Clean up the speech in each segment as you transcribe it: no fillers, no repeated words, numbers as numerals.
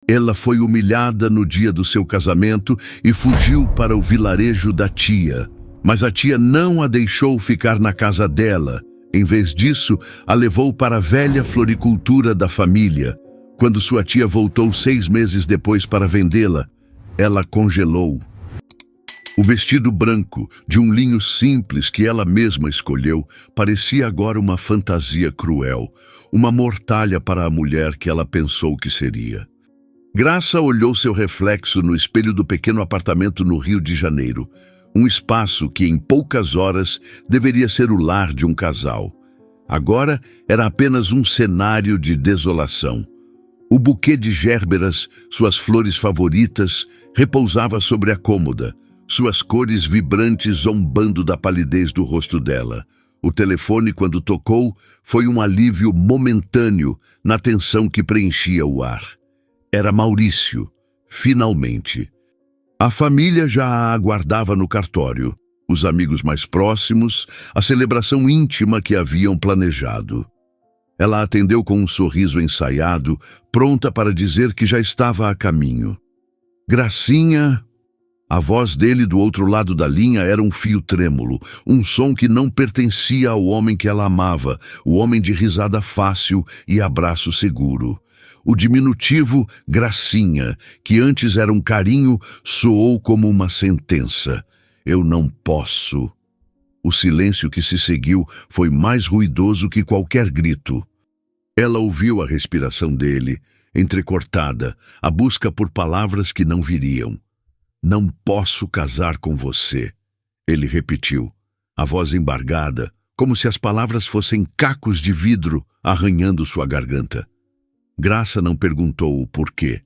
Ela foi humilhada no dia do seu casamento e fugiu para o vilarejo da tia. Mas a tia não a deixou ficar na casa dela. Em vez disso, a levou para a velha floricultura da família. Quando sua tia voltou 6 meses depois para vendê-la, ela congelou. O vestido branco, de um linho simples que ela mesma escolheu, parecia agora uma fantasia cruel, uma mortalha para a mulher que ela pensou que seria. Graça olhou seu reflexo no espelho do pequeno apartamento no Rio de Janeiro, um espaço que em poucas horas deveria ser o lar de um casal. Agora era apenas um cenário de desolação. O buquê de gérberas, suas flores favoritas, repousava sobre a cômoda, suas cores vibrantes zombando da palidez do rosto dela. O telefone, quando tocou, foi um alívio momentâneo na tensão que preenchia o ar. Era Maurício, finalmente. A família já a aguardava no cartório, os amigos mais próximos, a celebração íntima que haviam planejado. Ela atendeu com um sorriso ensaiado, pronta para dizer que já estava a caminho. Gracinha... A voz dele do outro lado da linha era um fio trêmulo, um som que não pertencia ao homem que ela amava, o homem de risada fácil e abraço seguro. O diminutivo Gracinha, que antes era um carinho, soou como uma sentença. Eu não posso. O silêncio que se seguiu foi mais ruidoso que qualquer grito. Ela ouviu a respiração dele, entrecortada, a busca por palavras que não viriam. Não posso casar com você, ele repetiu, a voz embargada, como se as palavras fossem cacos de vidro arranhando sua garganta. Graça não perguntou o porquê.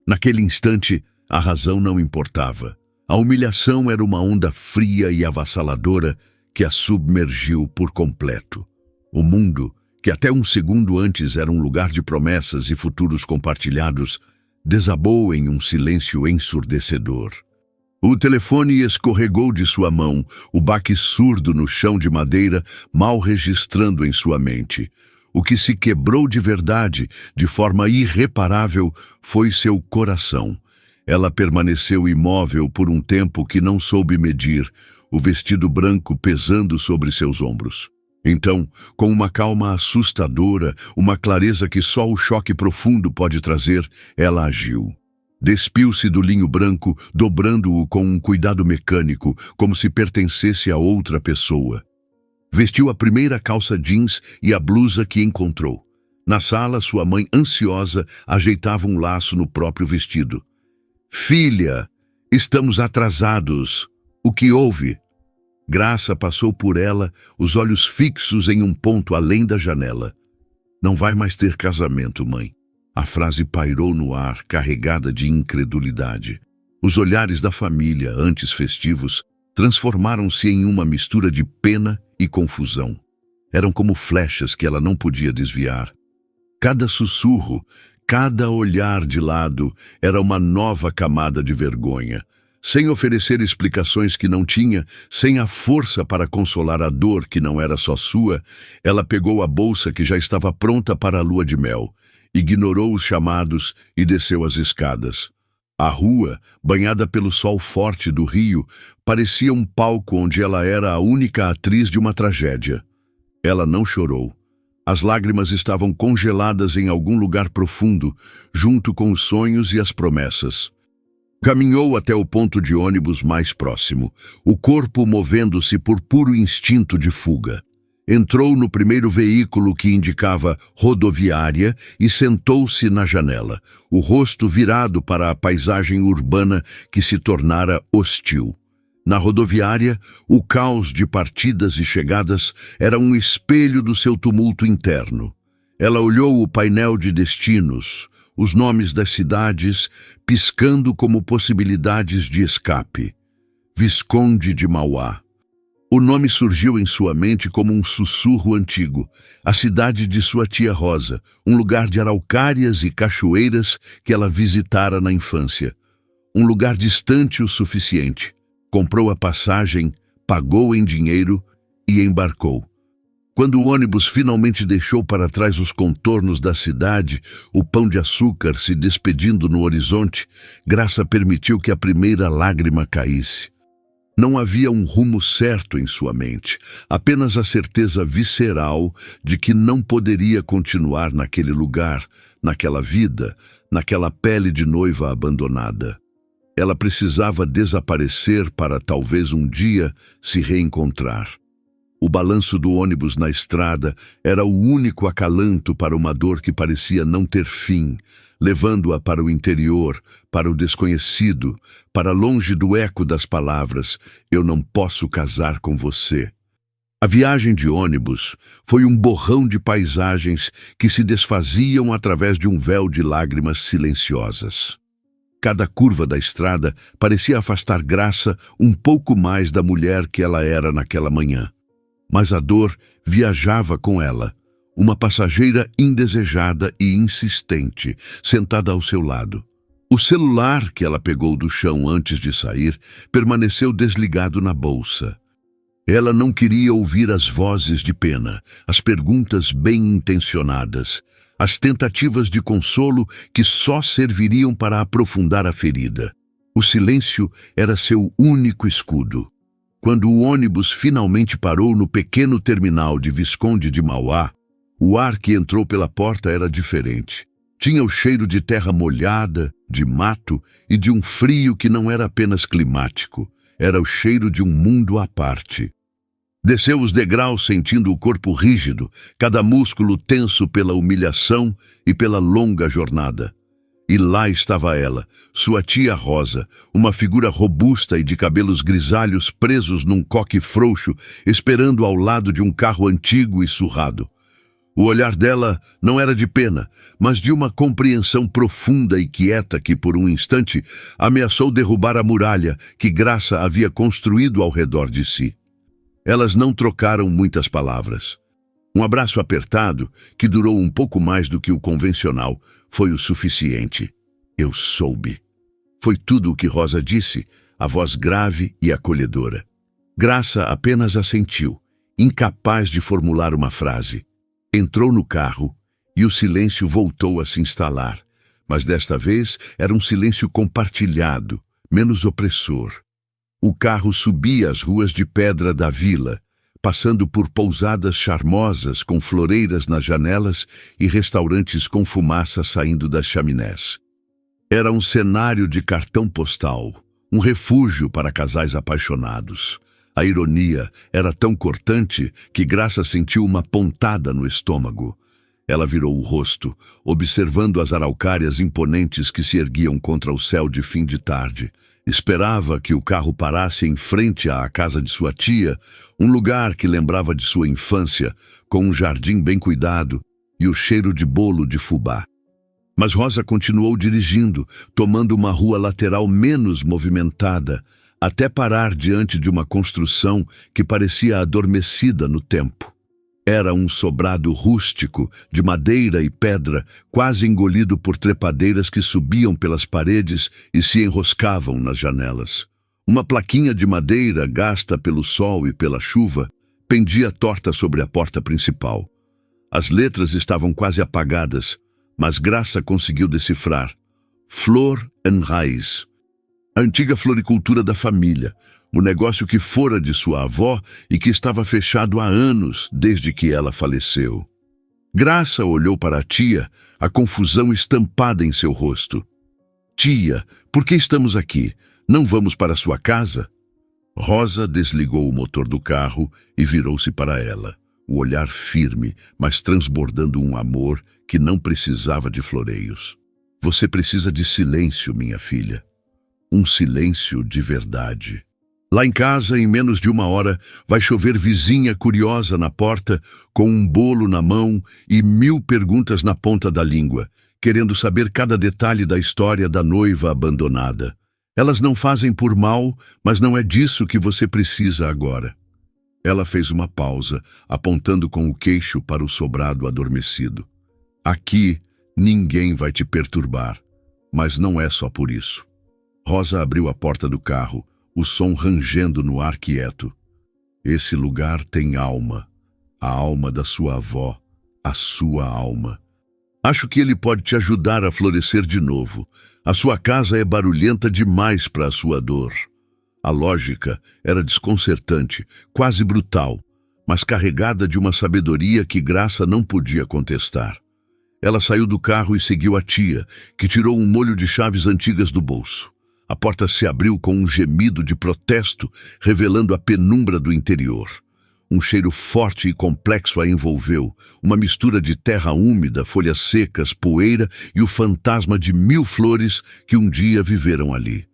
Naquele instante, a razão não importava. A humilhação era uma onda fria e avassaladora que a submergiu por completo. O mundo, que até um segundo antes era um lugar de promessas e futuros compartilhados, desabou em um silêncio ensurdecedor. O telefone escorregou de sua mão, o baque surdo no chão de madeira mal registrando em sua mente. O que se quebrou de verdade, de forma irreparável, foi seu coração. Ela permaneceu imóvel por um tempo que não soube medir, o vestido branco pesando sobre seus ombros. Então, com uma calma assustadora, uma clareza que só o choque profundo pode trazer, ela agiu. Despiu-se do linho branco, dobrando-o com um cuidado mecânico, como se pertencesse a outra pessoa. Vestiu a primeira calça jeans e a blusa que encontrou. Na sala, sua mãe, ansiosa, ajeitava um laço no próprio vestido. Filha, estamos atrasados. O que houve? Graça passou por ela, os olhos fixos em um ponto além da janela. Não vai mais ter casamento, mãe. A frase pairou no ar, carregada de incredulidade. Os olhares da família, antes festivos, transformaram-se em uma mistura de pena e confusão. Eram como flechas que ela não podia desviar. Cada sussurro, cada olhar de lado era uma nova camada de vergonha. Sem oferecer explicações que não tinha, sem a força para consolar a dor que não era só sua, ela pegou a bolsa que já estava pronta para a lua de mel, ignorou os chamados e desceu as escadas. A rua, banhada pelo sol forte do rio, parecia um palco onde ela era a única atriz de uma tragédia. Ela não chorou. As lágrimas estavam congeladas em algum lugar profundo, junto com os sonhos e as promessas. Caminhou até o ponto de ônibus mais próximo, o corpo movendo-se por puro instinto de fuga. Entrou no primeiro veículo que indicava rodoviária e sentou-se na janela, o rosto virado para a paisagem urbana que se tornara hostil. Na rodoviária, o caos de partidas e chegadas era um espelho do seu tumulto interno. Ela olhou o painel de destinos, os nomes das cidades, piscando como possibilidades de escape. Visconde de Mauá. O nome surgiu em sua mente como um sussurro antigo, a cidade de sua tia Rosa, um lugar de araucárias e cachoeiras que ela visitara na infância. Um lugar distante o suficiente. Comprou a passagem, pagou em dinheiro e embarcou. Quando o ônibus finalmente deixou para trás os contornos da cidade, o Pão de Açúcar se despedindo no horizonte, Graça permitiu que a primeira lágrima caísse. Não havia um rumo certo em sua mente, apenas a certeza visceral de que não poderia continuar naquele lugar, naquela vida, naquela pele de noiva abandonada. Ela precisava desaparecer para talvez um dia se reencontrar. O balanço do ônibus na estrada era o único acalanto para uma dor que parecia não ter fim, levando-a para o interior, para o desconhecido, para longe do eco das palavras: "Eu não posso casar com você". A viagem de ônibus foi um borrão de paisagens que se desfaziam através de um véu de lágrimas silenciosas. Cada curva da estrada parecia afastar Graça um pouco mais da mulher que ela era naquela manhã. Mas a dor viajava com ela, uma passageira indesejada e insistente, sentada ao seu lado. O celular que ela pegou do chão antes de sair permaneceu desligado na bolsa. Ela não queria ouvir as vozes de pena, as perguntas bem-intencionadas, as tentativas de consolo que só serviriam para aprofundar a ferida. O silêncio era seu único escudo. Quando o ônibus finalmente parou no pequeno terminal de Visconde de Mauá, o ar que entrou pela porta era diferente. Tinha o cheiro de terra molhada, de mato e de um frio que não era apenas climático, era o cheiro de um mundo à parte. Desceu os degraus sentindo o corpo rígido, cada músculo tenso pela humilhação e pela longa jornada. E lá estava ela, sua tia Rosa, uma figura robusta e de cabelos grisalhos presos num coque frouxo, esperando ao lado de um carro antigo e surrado. O olhar dela não era de pena, mas de uma compreensão profunda e quieta que, por um instante, ameaçou derrubar a muralha que Graça havia construído ao redor de si. Elas não trocaram muitas palavras. Um abraço apertado, que durou um pouco mais do que o convencional, foi o suficiente. "Eu soube". Foi tudo o que Rosa disse, a voz grave e acolhedora. Graça apenas assentiu, incapaz de formular uma frase. Entrou no carro e o silêncio voltou a se instalar, mas desta vez era um silêncio compartilhado, menos opressor. O carro subia as ruas de pedra da vila, passando por pousadas charmosas com floreiras nas janelas e restaurantes com fumaça saindo das chaminés. Era um cenário de cartão postal, um refúgio para casais apaixonados. A ironia era tão cortante que Graça sentiu uma pontada no estômago. Ela virou o rosto, observando as araucárias imponentes que se erguiam contra o céu de fim de tarde. Esperava que o carro parasse em frente à casa de sua tia, um lugar que lembrava de sua infância, com um jardim bem cuidado e o cheiro de bolo de fubá. Mas Rosa continuou dirigindo, tomando uma rua lateral menos movimentada, até parar diante de uma construção que parecia adormecida no tempo. Era um sobrado rústico, de madeira e pedra, quase engolido por trepadeiras que subiam pelas paredes e se enroscavam nas janelas. Uma plaquinha de madeira, gasta pelo sol e pela chuva, pendia torta sobre a porta principal. As letras estavam quase apagadas, mas Graça conseguiu decifrar: Flor en Raiz. A antiga floricultura da família, o negócio que fora de sua avó e que estava fechado há anos, desde que ela faleceu. Graça olhou para a tia, a confusão estampada em seu rosto. "Tia, por que estamos aqui? Não vamos para sua casa?" Rosa desligou o motor do carro e virou-se para ela, o olhar firme, mas transbordando um amor que não precisava de floreios. "Você precisa de silêncio, minha filha. Um silêncio de verdade. Lá em casa, em menos de uma hora, vai chover vizinha curiosa na porta, com um bolo na mão e 1000 perguntas na ponta da língua, querendo saber cada detalhe da história da noiva abandonada. Elas não fazem por mal, mas não é disso que você precisa agora." Ela fez uma pausa, apontando com o queixo para o sobrado adormecido. "Aqui, ninguém vai te perturbar, mas não é só por isso." Rosa abriu a porta do carro, o som rangendo no ar quieto. "Esse lugar tem alma. a alma da sua avó, a sua alma. Acho que ele pode te ajudar a florescer de novo. A sua casa é barulhenta demais para a sua dor. A lógica era desconcertante, quase brutal, mas carregada de uma sabedoria que Graça não podia contestar. Ela saiu do carro e seguiu a tia, que tirou um molho de chaves antigas do bolso. A porta se abriu com um gemido de protesto, revelando a penumbra do interior. Um cheiro forte e complexo a envolveu, uma mistura de terra úmida, folhas secas, poeira e o fantasma de 1000 flores que um dia viveram ali.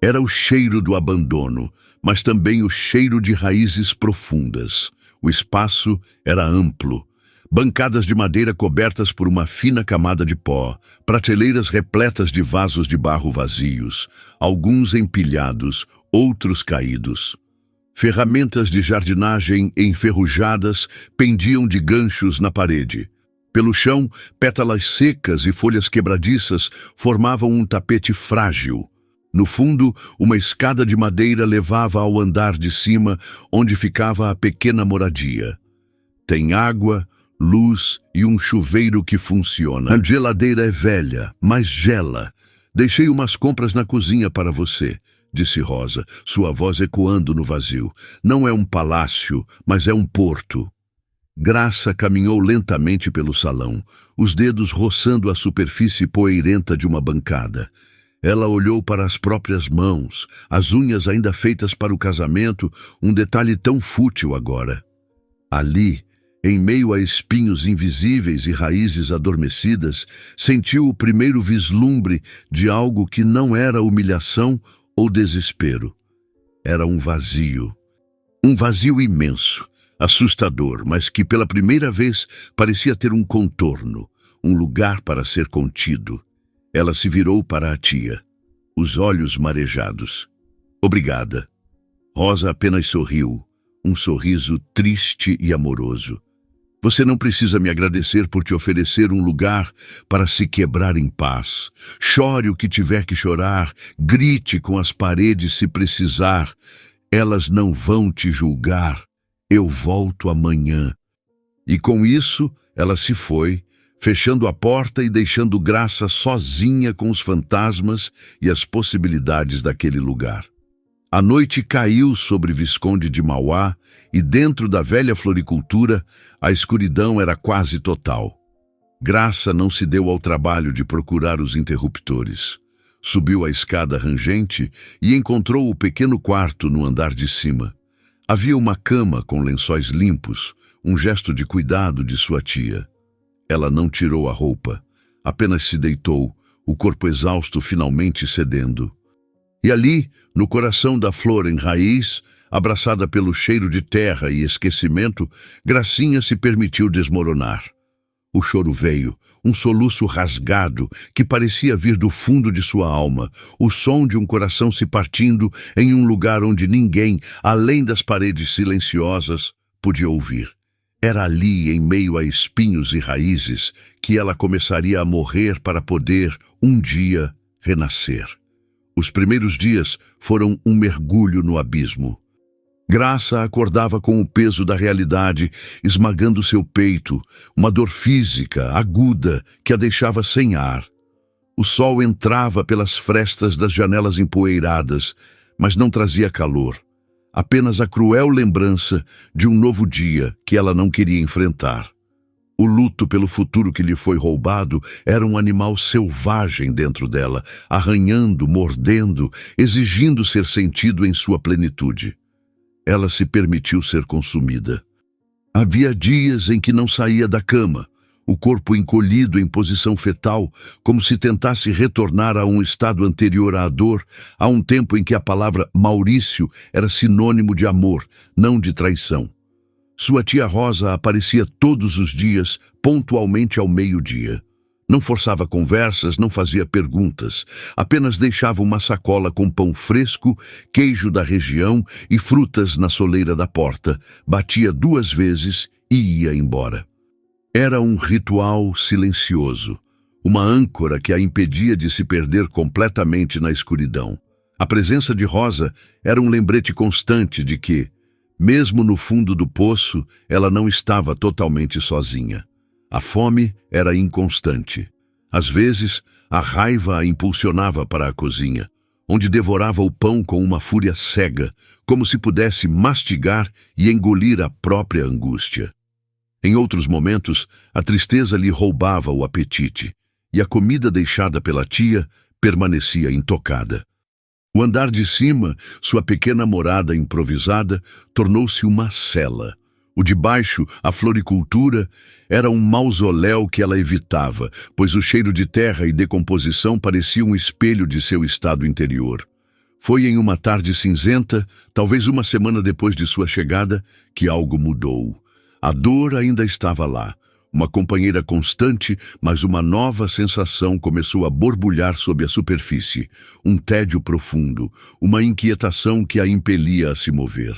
Era o cheiro do abandono, mas também o cheiro de raízes profundas. O espaço era amplo. Bancadas de madeira cobertas por uma fina camada de pó, prateleiras repletas de vasos de barro vazios, alguns empilhados, outros caídos. Ferramentas de jardinagem enferrujadas pendiam de ganchos na parede. Pelo chão, pétalas secas e folhas quebradiças formavam um tapete frágil. No fundo, uma escada de madeira levava ao andar de cima, onde ficava a pequena moradia. Tem água, luz e um chuveiro que funciona. A geladeira é velha, mas gela. Deixei umas compras na cozinha para você, disse Rosa, sua voz ecoando no vazio. Não é um palácio, mas é um porto. Graça caminhou lentamente pelo salão, os dedos roçando a superfície poeirenta de uma bancada. Ela olhou para as próprias mãos, as unhas ainda feitas para o casamento, um detalhe tão fútil agora. Ali, em meio a espinhos invisíveis e raízes adormecidas, sentiu o primeiro vislumbre de algo que não era humilhação ou desespero. Era um vazio. Um vazio imenso, assustador, mas que pela primeira vez parecia ter um contorno, um lugar para ser contido. Ela se virou para a tia, os olhos marejados. Obrigada. Rosa apenas sorriu, um sorriso triste e amoroso. Você não precisa me agradecer por te oferecer um lugar para se quebrar em paz. Chore o que tiver que chorar, grite com as paredes se precisar. Elas não vão te julgar. Eu volto amanhã. E com isso, ela se foi, fechando a porta e deixando Graça sozinha com os fantasmas e as possibilidades daquele lugar. A noite caiu sobre Visconde de Mauá e dentro da velha floricultura a escuridão era quase total. Graça não se deu ao trabalho de procurar os interruptores. Subiu a escada rangente e encontrou o pequeno quarto no andar de cima. Havia uma cama com lençóis limpos, um gesto de cuidado de sua tia. Ela não tirou a roupa, apenas se deitou, o corpo exausto finalmente cedendo. E ali, no coração da flor em raiz, abraçada pelo cheiro de terra e esquecimento, Gracinha se permitiu desmoronar. O choro veio, um soluço rasgado que parecia vir do fundo de sua alma, o som de um coração se partindo em um lugar onde ninguém, além das paredes silenciosas, podia ouvir. Era ali, em meio a espinhos e raízes, que ela começaria a morrer para poder, um dia, renascer. Os primeiros dias foram um mergulho no abismo. Graça acordava com o peso da realidade esmagando seu peito, uma dor física, aguda, que a deixava sem ar. O sol entrava pelas frestas das janelas empoeiradas, mas não trazia calor. Apenas a cruel lembrança de um novo dia que ela não queria enfrentar. O luto pelo futuro que lhe foi roubado era um animal selvagem dentro dela, arranhando, mordendo, exigindo ser sentido em sua plenitude. Ela se permitiu ser consumida. Havia dias em que não saía da cama, o corpo encolhido em posição fetal, como se tentasse retornar a um estado anterior à dor, a um tempo em que a palavra Maurício era sinônimo de amor, não de traição. Sua tia Rosa aparecia todos os dias, pontualmente ao meio-dia. Não forçava conversas, não fazia perguntas, apenas deixava uma sacola com pão fresco, queijo da região e frutas na soleira da porta, batia 2 vezes e ia embora. Era um ritual silencioso, uma âncora que a impedia de se perder completamente na escuridão. A presença de Rosa era um lembrete constante de que, Mesmo no fundo do poço, ela não estava totalmente sozinha. A fome era inconstante. Às vezes, a raiva a impulsionava para a cozinha, onde devorava o pão com uma fúria cega, como se pudesse mastigar e engolir a própria angústia. Em outros momentos, a tristeza lhe roubava o apetite, e a comida deixada pela tia permanecia intocada. O andar de cima, sua pequena morada improvisada, tornou-se uma cela. O de baixo, a floricultura, era um mausoléu que ela evitava, pois o cheiro de terra e decomposição parecia um espelho de seu estado interior. Foi em uma tarde cinzenta, talvez uma semana depois de sua chegada, que algo mudou. A dor ainda estava lá, uma companheira constante, mas uma nova sensação começou a borbulhar sob a superfície, um tédio profundo, uma inquietação que a impelia a se mover.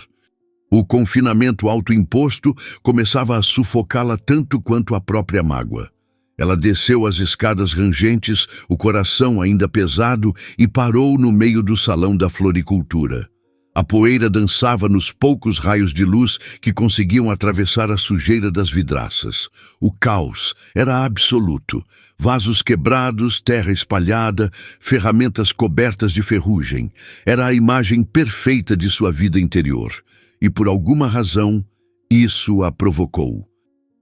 O confinamento autoimposto começava a sufocá-la tanto quanto a própria mágoa. Ela desceu as escadas rangentes, o coração ainda pesado, e parou no meio do salão da floricultura. A poeira dançava nos poucos raios de luz que conseguiam atravessar a sujeira das vidraças. O caos era absoluto. Vasos quebrados, terra espalhada, ferramentas cobertas de ferrugem. Era a imagem perfeita de sua vida interior. E por alguma razão, isso a provocou.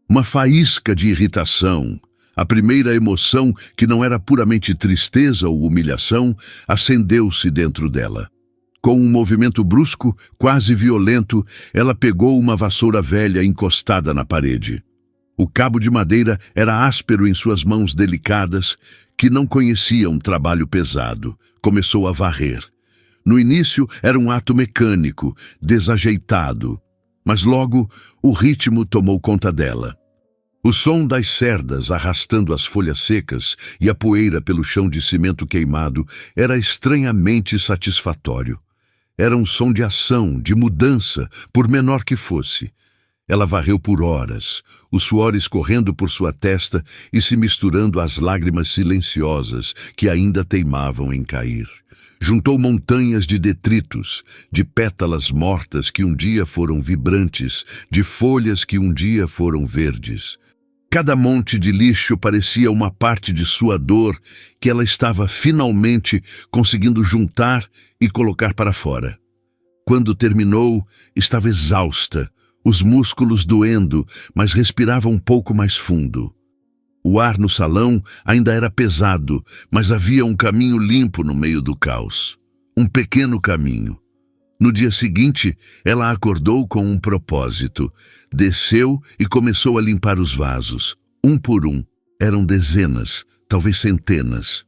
Uma faísca de irritação. A primeira emoção, que não era puramente tristeza ou humilhação, acendeu-se dentro dela. Com um movimento brusco, quase violento, ela pegou uma vassoura velha encostada na parede. O cabo de madeira era áspero em suas mãos delicadas, que não conheciam trabalho pesado. Começou a varrer. No início era um ato mecânico, desajeitado, mas logo o ritmo tomou conta dela. O som das cerdas arrastando as folhas secas e a poeira pelo chão de cimento queimado era estranhamente satisfatório. Era um som de ação, de mudança, por menor que fosse. Ela varreu por horas, o suor escorrendo por sua testa e se misturando às lágrimas silenciosas que ainda teimavam em cair. Juntou montanhas de detritos, de pétalas mortas que um dia foram vibrantes, de folhas que um dia foram verdes. Cada monte de lixo parecia uma parte de sua dor que ela estava finalmente conseguindo juntar e colocar para fora. Quando terminou, estava exausta, os músculos doendo, mas respirava um pouco mais fundo. O ar no salão ainda era pesado, mas havia um caminho limpo no meio do caos. Um pequeno caminho. No dia seguinte, ela acordou com um propósito. Desceu e começou a limpar os vasos, um por um. Eram dezenas, talvez centenas.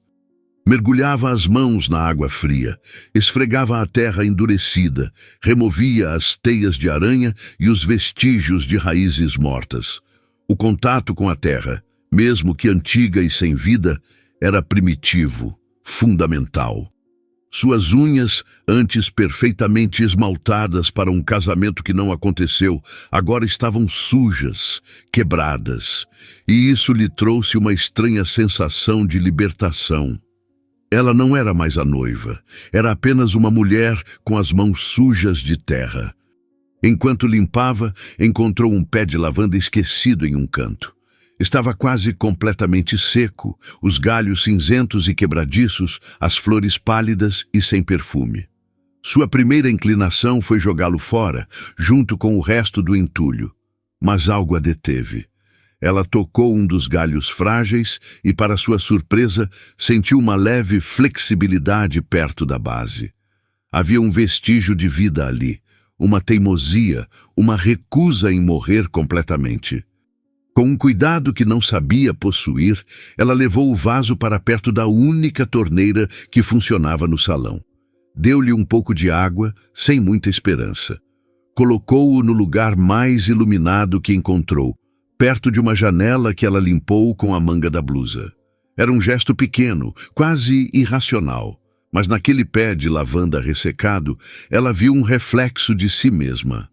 Mergulhava as mãos na água fria, esfregava a terra endurecida, removia as teias de aranha e os vestígios de raízes mortas. O contato com a terra, mesmo que antiga e sem vida, era primitivo, fundamental. Suas unhas, antes perfeitamente esmaltadas para um casamento que não aconteceu, agora estavam sujas, quebradas, e isso lhe trouxe uma estranha sensação de libertação. Ela não era mais a noiva, era apenas uma mulher com as mãos sujas de terra. Enquanto limpava, encontrou um pé de lavanda esquecido em um canto. Estava quase completamente seco, os galhos cinzentos e quebradiços, as flores pálidas e sem perfume. Sua primeira inclinação foi jogá-lo fora, junto com o resto do entulho. Mas algo a deteve. Ela tocou um dos galhos frágeis e, para sua surpresa, sentiu uma leve flexibilidade perto da base. Havia um vestígio de vida ali, uma teimosia, uma recusa em morrer completamente. Com um cuidado que não sabia possuir, ela levou o vaso para perto da única torneira que funcionava no salão. Deu-lhe um pouco de água, sem muita esperança. Colocou-o no lugar mais iluminado que encontrou, perto de uma janela que ela limpou com a manga da blusa. Era um gesto pequeno, quase irracional, mas naquele pé de lavanda ressecado, ela viu um reflexo de si mesma,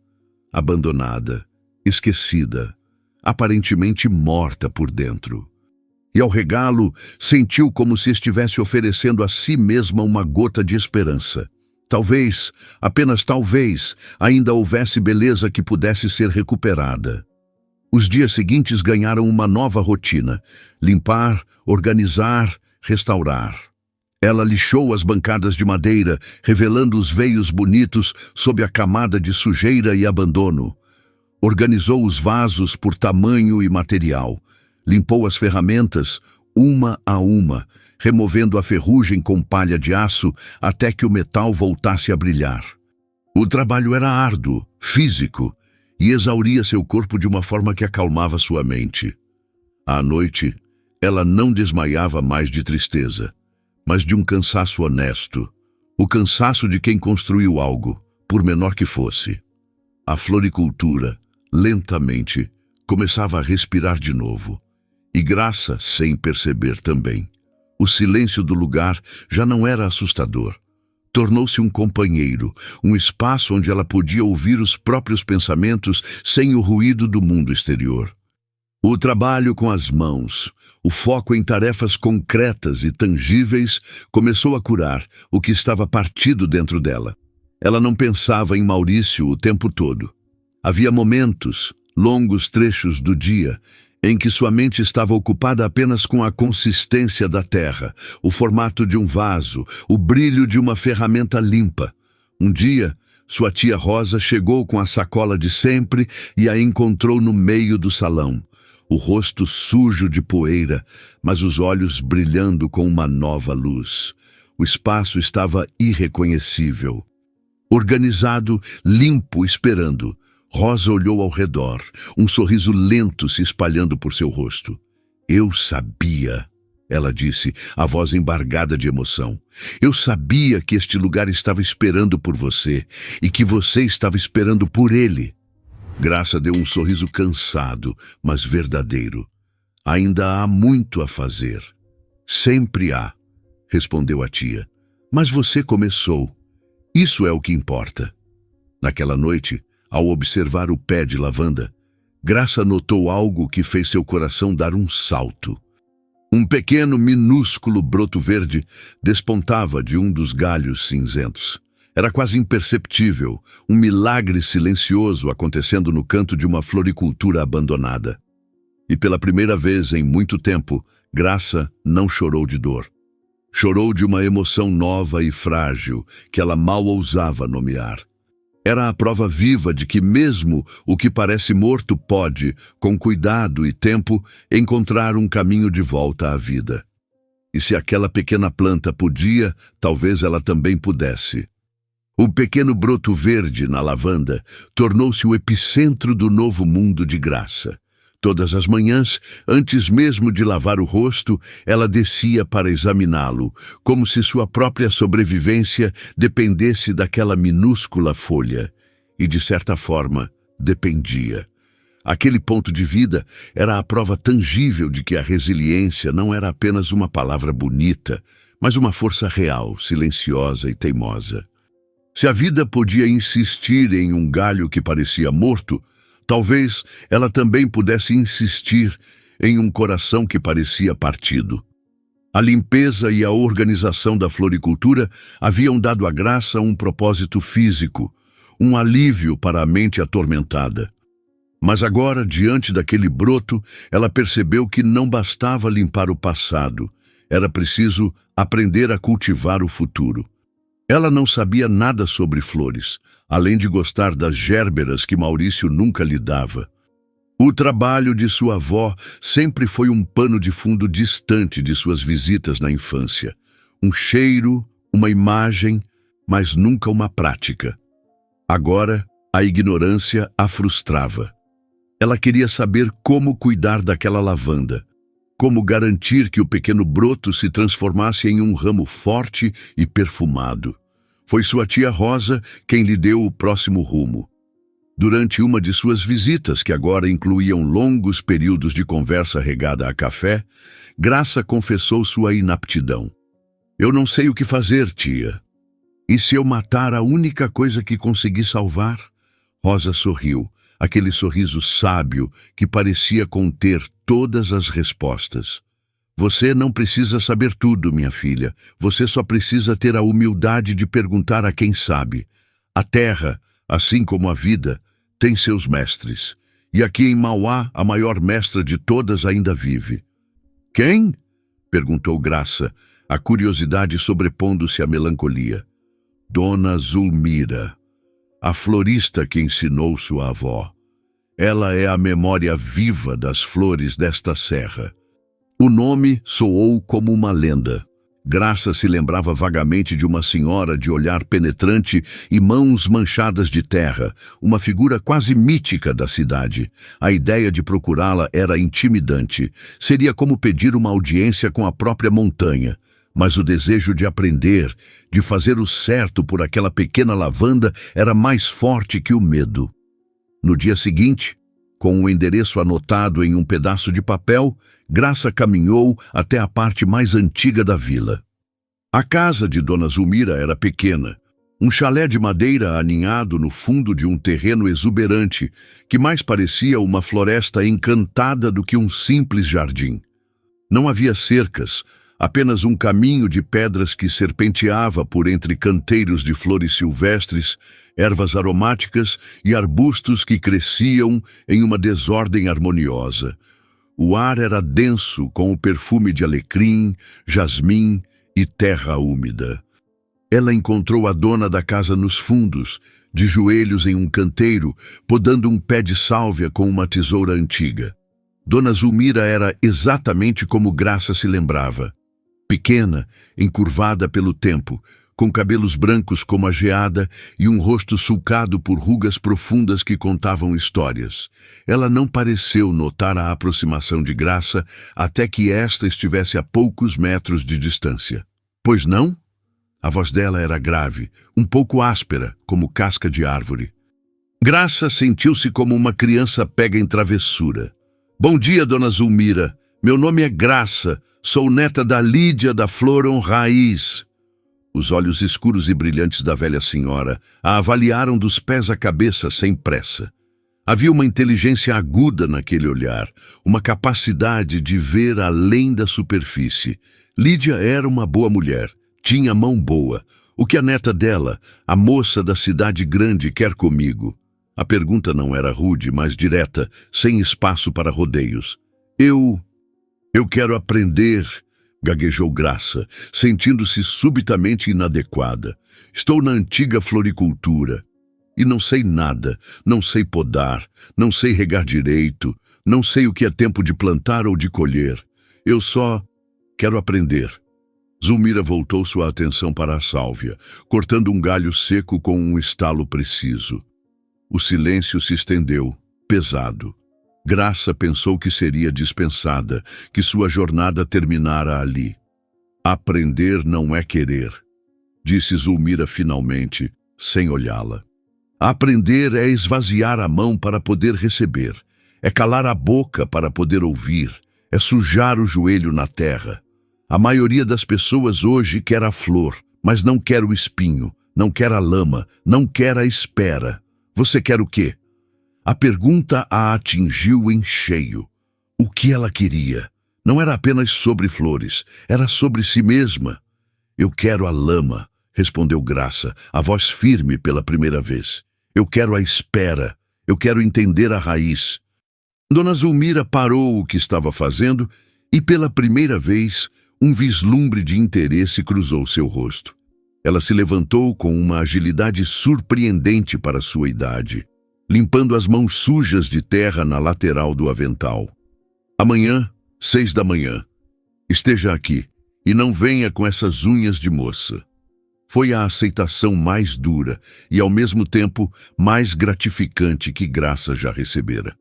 abandonada, esquecida, aparentemente morta por dentro. E ao regá-lo, sentiu como se estivesse oferecendo a si mesma uma gota de esperança. Talvez, apenas talvez, ainda houvesse beleza que pudesse ser recuperada. Os dias seguintes ganharam uma nova rotina: limpar, organizar, restaurar. Ela lixou as bancadas de madeira, revelando os veios bonitos sob a camada de sujeira e abandono. Organizou os vasos por tamanho e material. Limpou as ferramentas, uma a uma, removendo a ferrugem com palha de aço até que o metal voltasse a brilhar. O trabalho era árduo, físico, e exauria seu corpo de uma forma que acalmava sua mente. À noite, ela não desmaiava mais de tristeza, mas de um cansaço honesto, o cansaço de quem construiu algo, por menor que fosse. A floricultura, lentamente, começava a respirar de novo, e Graça, sem perceber também. O silêncio do lugar já não era assustador. Tornou-se um companheiro, um espaço onde ela podia ouvir os próprios pensamentos sem o ruído do mundo exterior. O trabalho com as mãos, o foco em tarefas concretas e tangíveis, começou a curar o que estava partido dentro dela. Ela não pensava em Maurício o tempo todo. Havia momentos, longos trechos do dia, em que sua mente estava ocupada apenas com a consistência da terra, o formato de um vaso, o brilho de uma ferramenta limpa. Um dia, sua tia Rosa chegou com a sacola de sempre e a encontrou no meio do salão, o rosto sujo de poeira, mas os olhos brilhando com uma nova luz. O espaço estava irreconhecível. Organizado, limpo, esperando. Rosa olhou ao redor, um sorriso lento se espalhando por seu rosto. "Eu sabia", ela disse, a voz embargada de emoção. "Eu sabia que este lugar estava esperando por você e que você estava esperando por ele." Graça deu um sorriso cansado, mas verdadeiro. "Ainda há muito a fazer." "Sempre há", respondeu a tia. "Mas você começou. Isso é o que importa." Naquela noite, ao observar o pé de lavanda, Graça notou algo que fez seu coração dar um salto. Um pequeno, minúsculo broto verde despontava de um dos galhos cinzentos. Era quase imperceptível, um milagre silencioso acontecendo no canto de uma floricultura abandonada. E pela primeira vez em muito tempo, Graça não chorou de dor. Chorou de uma emoção nova e frágil que ela mal ousava nomear. Era a prova viva de que mesmo o que parece morto pode, com cuidado e tempo, encontrar um caminho de volta à vida. E se aquela pequena planta podia, talvez ela também pudesse. O pequeno broto verde na lavanda tornou-se o epicentro do novo mundo de Graça. Todas as manhãs, antes mesmo de lavar o rosto, ela descia para examiná-lo, como se sua própria sobrevivência dependesse daquela minúscula folha. E, de certa forma, dependia. Aquele ponto de vida era a prova tangível de que a resiliência não era apenas uma palavra bonita, mas uma força real, silenciosa e teimosa. Se a vida podia insistir em um galho que parecia morto, talvez ela também pudesse insistir em um coração que parecia partido. A limpeza e a organização da floricultura haviam dado à Graça um propósito físico, um alívio para a mente atormentada. Mas agora, diante daquele broto, ela percebeu que não bastava limpar o passado, era preciso aprender a cultivar o futuro. Ela não sabia nada sobre flores, além de gostar das gérberas que Maurício nunca lhe dava. O trabalho de sua avó sempre foi um pano de fundo distante de suas visitas na infância. Um cheiro, uma imagem, mas nunca uma prática. Agora, a ignorância a frustrava. Ela queria saber como cuidar daquela lavanda, como garantir que o pequeno broto se transformasse em um ramo forte e perfumado. Foi sua tia Rosa quem lhe deu o próximo rumo. Durante uma de suas visitas, que agora incluíam longos períodos de conversa regada a café, Graça confessou sua inaptidão. "Eu não sei o que fazer, tia." "E se eu matar a única coisa que consegui salvar?" Rosa sorriu, aquele sorriso sábio que parecia conter todas as respostas. Você não precisa saber tudo, minha filha. Você só precisa ter a humildade de perguntar a quem sabe. A terra, assim como a vida, tem seus mestres. E aqui em Mauá, a maior mestra de todas ainda vive. Quem? Perguntou Graça, a curiosidade sobrepondo-se à melancolia. Dona Zulmira, a florista que ensinou sua avó. Ela é a memória viva das flores desta serra. O nome soou como uma lenda. Graça se lembrava vagamente de uma senhora de olhar penetrante e mãos manchadas de terra, uma figura quase mítica da cidade. A ideia de procurá-la era intimidante. Seria como pedir uma audiência com a própria montanha. Mas o desejo de aprender, de fazer o certo por aquela pequena lavanda, era mais forte que o medo. No dia seguinte, com o endereço anotado em um pedaço de papel, Graça caminhou até a parte mais antiga da vila. A casa de Dona Zulmira era pequena, um chalé de madeira aninhado no fundo de um terreno exuberante, que mais parecia uma floresta encantada do que um simples jardim. Não havia cercas, apenas um caminho de pedras que serpenteava por entre canteiros de flores silvestres, ervas aromáticas e arbustos que cresciam em uma desordem harmoniosa. O ar era denso com o perfume de alecrim, jasmim e terra úmida. Ela encontrou a dona da casa nos fundos, de joelhos em um canteiro, podando um pé de sálvia com uma tesoura antiga. Dona Zulmira era exatamente como Graça se lembrava. Pequena, encurvada pelo tempo, com cabelos brancos como a geada e um rosto sulcado por rugas profundas que contavam histórias. Ela não pareceu notar a aproximação de Graça até que esta estivesse a poucos metros de distância. Pois não? A voz dela era grave, um pouco áspera, como casca de árvore. Graça sentiu-se como uma criança pega em travessura. Bom dia, Dona Zulmira. Meu nome é Graça. Sou neta da Lídia da Floron Raiz. Os olhos escuros e brilhantes da velha senhora a avaliaram dos pés à cabeça sem pressa. Havia uma inteligência aguda naquele olhar, uma capacidade de ver além da superfície. Lídia era uma boa mulher, tinha mão boa. O que a neta dela, a moça da cidade grande, quer comigo? A pergunta não era rude, mas direta, sem espaço para rodeios. Eu quero aprender, gaguejou Graça, sentindo-se subitamente inadequada. Estou na antiga floricultura e não sei nada, não sei podar, não sei regar direito, não sei o que é tempo de plantar ou de colher. Eu só quero aprender. Zulmira voltou sua atenção para a sálvia, cortando um galho seco com um estalo preciso. O silêncio se estendeu, pesado. Graça pensou que seria dispensada, que sua jornada terminara ali. Aprender não é querer, disse Zulmira finalmente, sem olhá-la. Aprender é esvaziar a mão para poder receber, é calar a boca para poder ouvir, é sujar o joelho na terra. A maioria das pessoas hoje quer a flor, mas não quer o espinho, não quer a lama, não quer a espera. Você quer o quê? A pergunta a atingiu em cheio. O que ela queria? Não era apenas sobre flores, era sobre si mesma. Eu quero a lama, respondeu Graça, a voz firme pela primeira vez. Eu quero a espera, eu quero entender a raiz. Dona Zulmira parou o que estava fazendo e, pela primeira vez, um vislumbre de interesse cruzou seu rosto. Ela se levantou com uma agilidade surpreendente para sua idade, limpando as mãos sujas de terra na lateral do avental. Amanhã, 6 da manhã. Esteja aqui e não venha com essas unhas de moça. Foi a aceitação mais dura e, ao mesmo tempo, mais gratificante que Graça já recebera.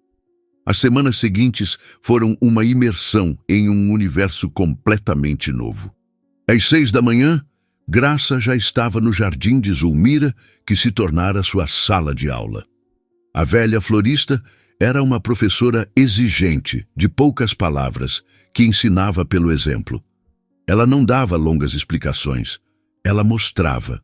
As semanas seguintes foram uma imersão em um universo completamente novo. Às 6 da manhã, Graça já estava no jardim de Zulmira, que se tornara sua sala de aula. A velha florista era uma professora exigente, de poucas palavras, que ensinava pelo exemplo. Ela não dava longas explicações. Ela mostrava.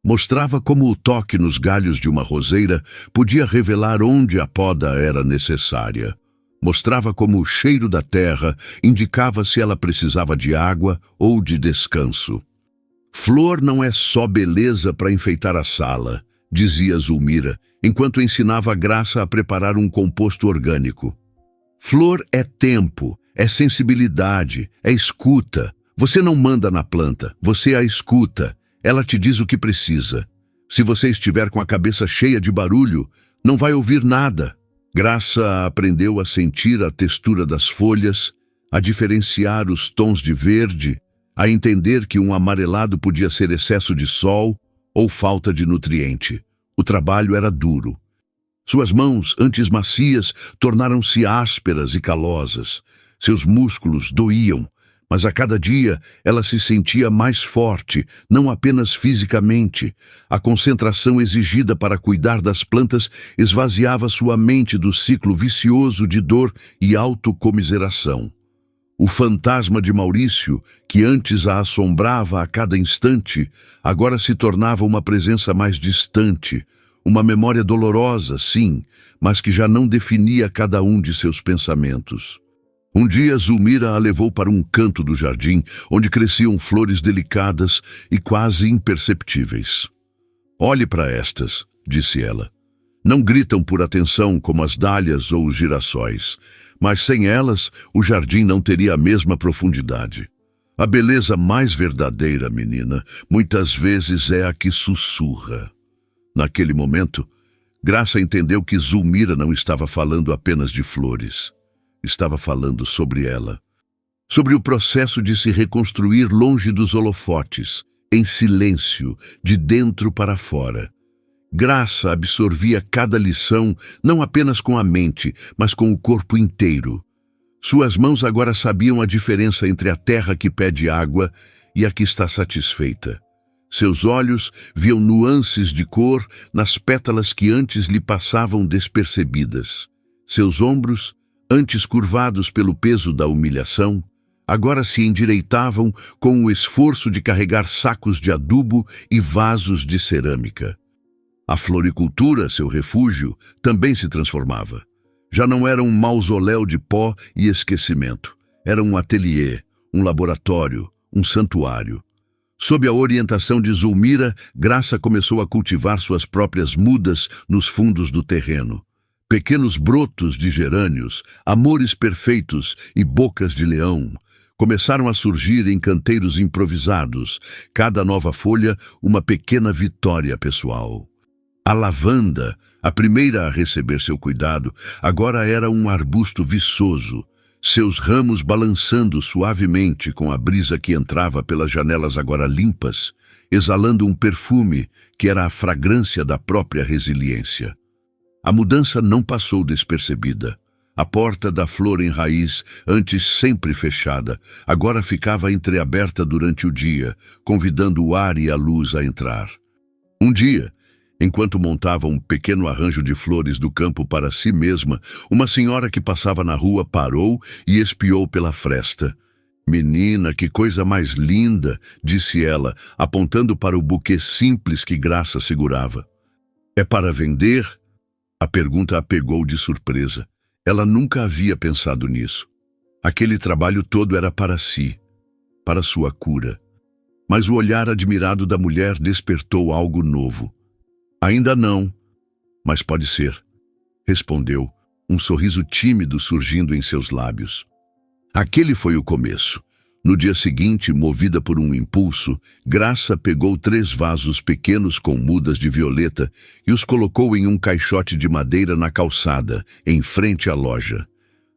Mostrava como o toque nos galhos de uma roseira podia revelar onde a poda era necessária. Mostrava como o cheiro da terra indicava se ela precisava de água ou de descanso. Flor não é só beleza para enfeitar a sala, dizia Zulmira, enquanto ensinava a Graça a preparar um composto orgânico. Flor é tempo, é sensibilidade, é escuta. Você não manda na planta, você a escuta. Ela te diz o que precisa. Se você estiver com a cabeça cheia de barulho, não vai ouvir nada. Graça aprendeu a sentir a textura das folhas, a diferenciar os tons de verde, a entender que um amarelado podia ser excesso de sol ou falta de nutriente. O trabalho era duro. Suas mãos, antes macias, tornaram-se ásperas e calosas. Seus músculos doíam, mas a cada dia ela se sentia mais forte, não apenas fisicamente. A concentração exigida para cuidar das plantas esvaziava sua mente do ciclo vicioso de dor e autocomiseração. O fantasma de Maurício, que antes a assombrava a cada instante, agora se tornava uma presença mais distante, uma memória dolorosa, sim, mas que já não definia cada um de seus pensamentos. Um dia, Zulmira a levou para um canto do jardim, onde cresciam flores delicadas e quase imperceptíveis. "Olhe para estas", disse ela. "Não gritam por atenção como as dálias ou os girassóis, mas sem elas o jardim não teria a mesma profundidade. A beleza mais verdadeira, menina, muitas vezes é a que sussurra." Naquele momento, Graça entendeu que Zulmira não estava falando apenas de flores. Estava falando sobre ela. Sobre o processo de se reconstruir longe dos holofotes, em silêncio, de dentro para fora. Graça absorvia cada lição, não apenas com a mente, mas com o corpo inteiro. Suas mãos agora sabiam a diferença entre a terra que pede água e a que está satisfeita. Seus olhos viam nuances de cor nas pétalas que antes lhe passavam despercebidas. Seus ombros, antes curvados pelo peso da humilhação, agora se endireitavam com o esforço de carregar sacos de adubo e vasos de cerâmica. A floricultura, seu refúgio, também se transformava. Já não era um mausoléu de pó e esquecimento. Era um ateliê, um laboratório, um santuário. Sob a orientação de Zulmira, Graça começou a cultivar suas próprias mudas nos fundos do terreno. Pequenos brotos de gerânios, amores perfeitos e bocas de leão começaram a surgir em canteiros improvisados, cada nova folha uma pequena vitória pessoal. A lavanda, a primeira a receber seu cuidado, agora era um arbusto viçoso, seus ramos balançando suavemente com a brisa que entrava pelas janelas agora limpas, exalando um perfume que era a fragrância da própria resiliência. A mudança não passou despercebida. A porta da flor em raiz, antes sempre fechada, agora ficava entreaberta durante o dia, convidando o ar e a luz a entrar. Um dia, enquanto montava um pequeno arranjo de flores do campo para si mesma, uma senhora que passava na rua parou e espiou pela fresta. "Menina, que coisa mais linda", disse ela, apontando para o buquê simples que Graça segurava. "É para vender?" A pergunta a pegou de surpresa. Ela nunca havia pensado nisso. Aquele trabalho todo era para si, para sua cura. Mas o olhar admirado da mulher despertou algo novo. "Ainda não, mas pode ser", respondeu, um sorriso tímido surgindo em seus lábios. Aquele foi o começo. No dia seguinte, movida por um impulso, Graça pegou 3 vasos pequenos com mudas de violeta e os colocou em um caixote de madeira na calçada, em frente à loja.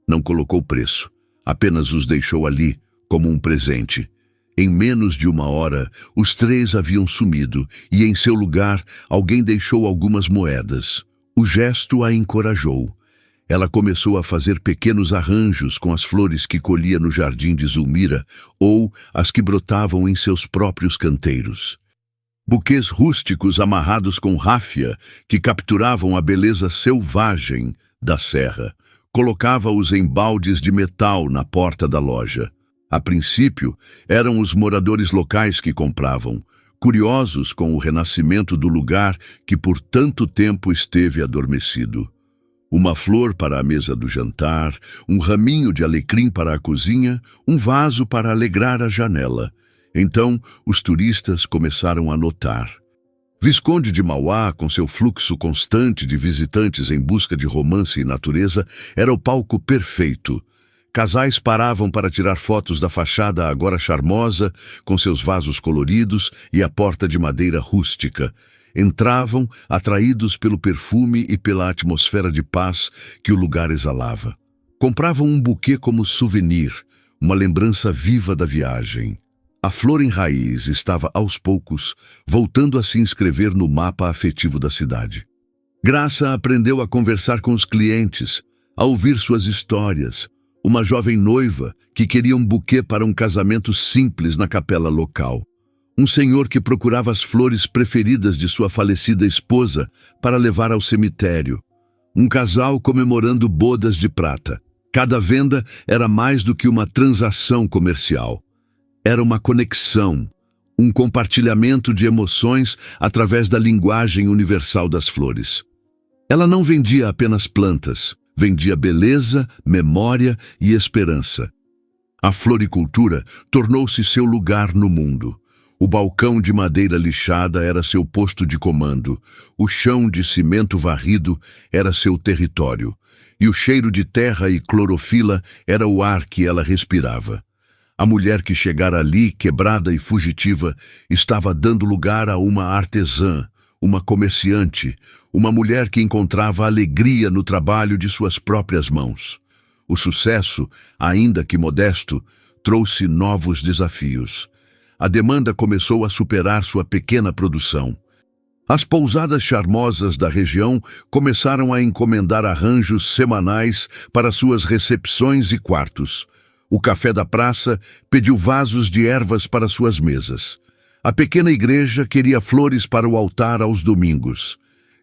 Não colocou preço, apenas os deixou ali, como um presente. Em menos de 1 hora, os 3 haviam sumido e, em seu lugar, alguém deixou algumas moedas. O gesto a encorajou. Ela começou a fazer pequenos arranjos com as flores que colhia no jardim de Zulmira ou as que brotavam em seus próprios canteiros. Buquês rústicos amarrados com ráfia que capturavam a beleza selvagem da serra. Colocava-os em baldes de metal na porta da loja. A princípio, eram os moradores locais que compravam, curiosos com o renascimento do lugar que por tanto tempo esteve adormecido. Uma flor para a mesa do jantar, um raminho de alecrim para a cozinha, um vaso para alegrar a janela. Então, os turistas começaram a notar. Visconde de Mauá, com seu fluxo constante de visitantes em busca de romance e natureza, era o palco perfeito. Casais paravam para tirar fotos da fachada agora charmosa, com seus vasos coloridos e a porta de madeira rústica. Entravam, atraídos pelo perfume e pela atmosfera de paz que o lugar exalava. Compravam um buquê como souvenir, uma lembrança viva da viagem. A flor em raiz estava, aos poucos, voltando a se inscrever no mapa afetivo da cidade. Graça aprendeu a conversar com os clientes, a ouvir suas histórias. Uma jovem noiva que queria um buquê para um casamento simples na capela local. Um senhor que procurava as flores preferidas de sua falecida esposa para levar ao cemitério. Um casal comemorando bodas de prata. Cada venda era mais do que uma transação comercial. Era uma conexão, um compartilhamento de emoções através da linguagem universal das flores. Ela não vendia apenas plantas, vendia beleza, memória e esperança. A floricultura tornou-se seu lugar no mundo. O balcão de madeira lixada era seu posto de comando, o chão de cimento varrido era seu território, e o cheiro de terra e clorofila era o ar que ela respirava. A mulher que chegara ali, quebrada e fugitiva, estava dando lugar a uma artesã, uma comerciante, uma mulher que encontrava alegria no trabalho de suas próprias mãos. O sucesso, ainda que modesto, trouxe novos desafios. A demanda começou a superar sua pequena produção. As pousadas charmosas da região começaram a encomendar arranjos semanais para suas recepções e quartos. O café da praça pediu vasos de ervas para suas mesas. A pequena igreja queria flores para o altar aos domingos.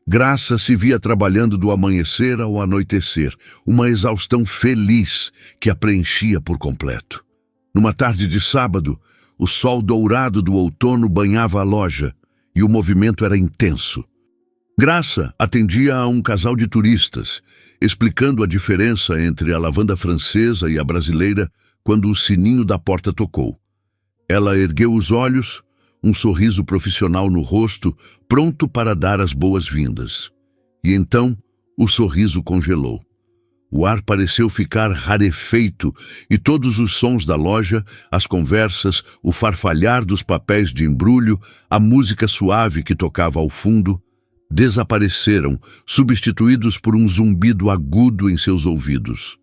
Graça se via trabalhando do amanhecer ao anoitecer, uma exaustão feliz que a preenchia por completo. Numa tarde de sábado, o sol dourado do outono banhava a loja e o movimento era intenso. Graça atendia a um casal de turistas, explicando a diferença entre a lavanda francesa e a brasileira quando o sininho da porta tocou. Ela ergueu os olhos, um sorriso profissional no rosto, pronto para dar as boas-vindas. E então o sorriso congelou. O ar pareceu ficar rarefeito e todos os sons da loja, as conversas, o farfalhar dos papéis de embrulho, a música suave que tocava ao fundo, desapareceram, substituídos por um zumbido agudo em seus ouvidos.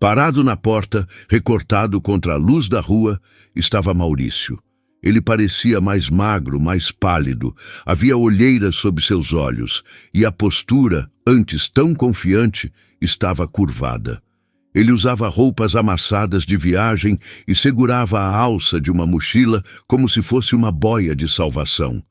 Parado na porta, recortado contra a luz da rua, estava Maurício. Ele parecia mais magro, mais pálido, havia olheiras sob seus olhos, e a postura, antes tão confiante, estava curvada. Ele usava roupas amassadas de viagem e segurava a alça de uma mochila como se fosse uma boia de salvação.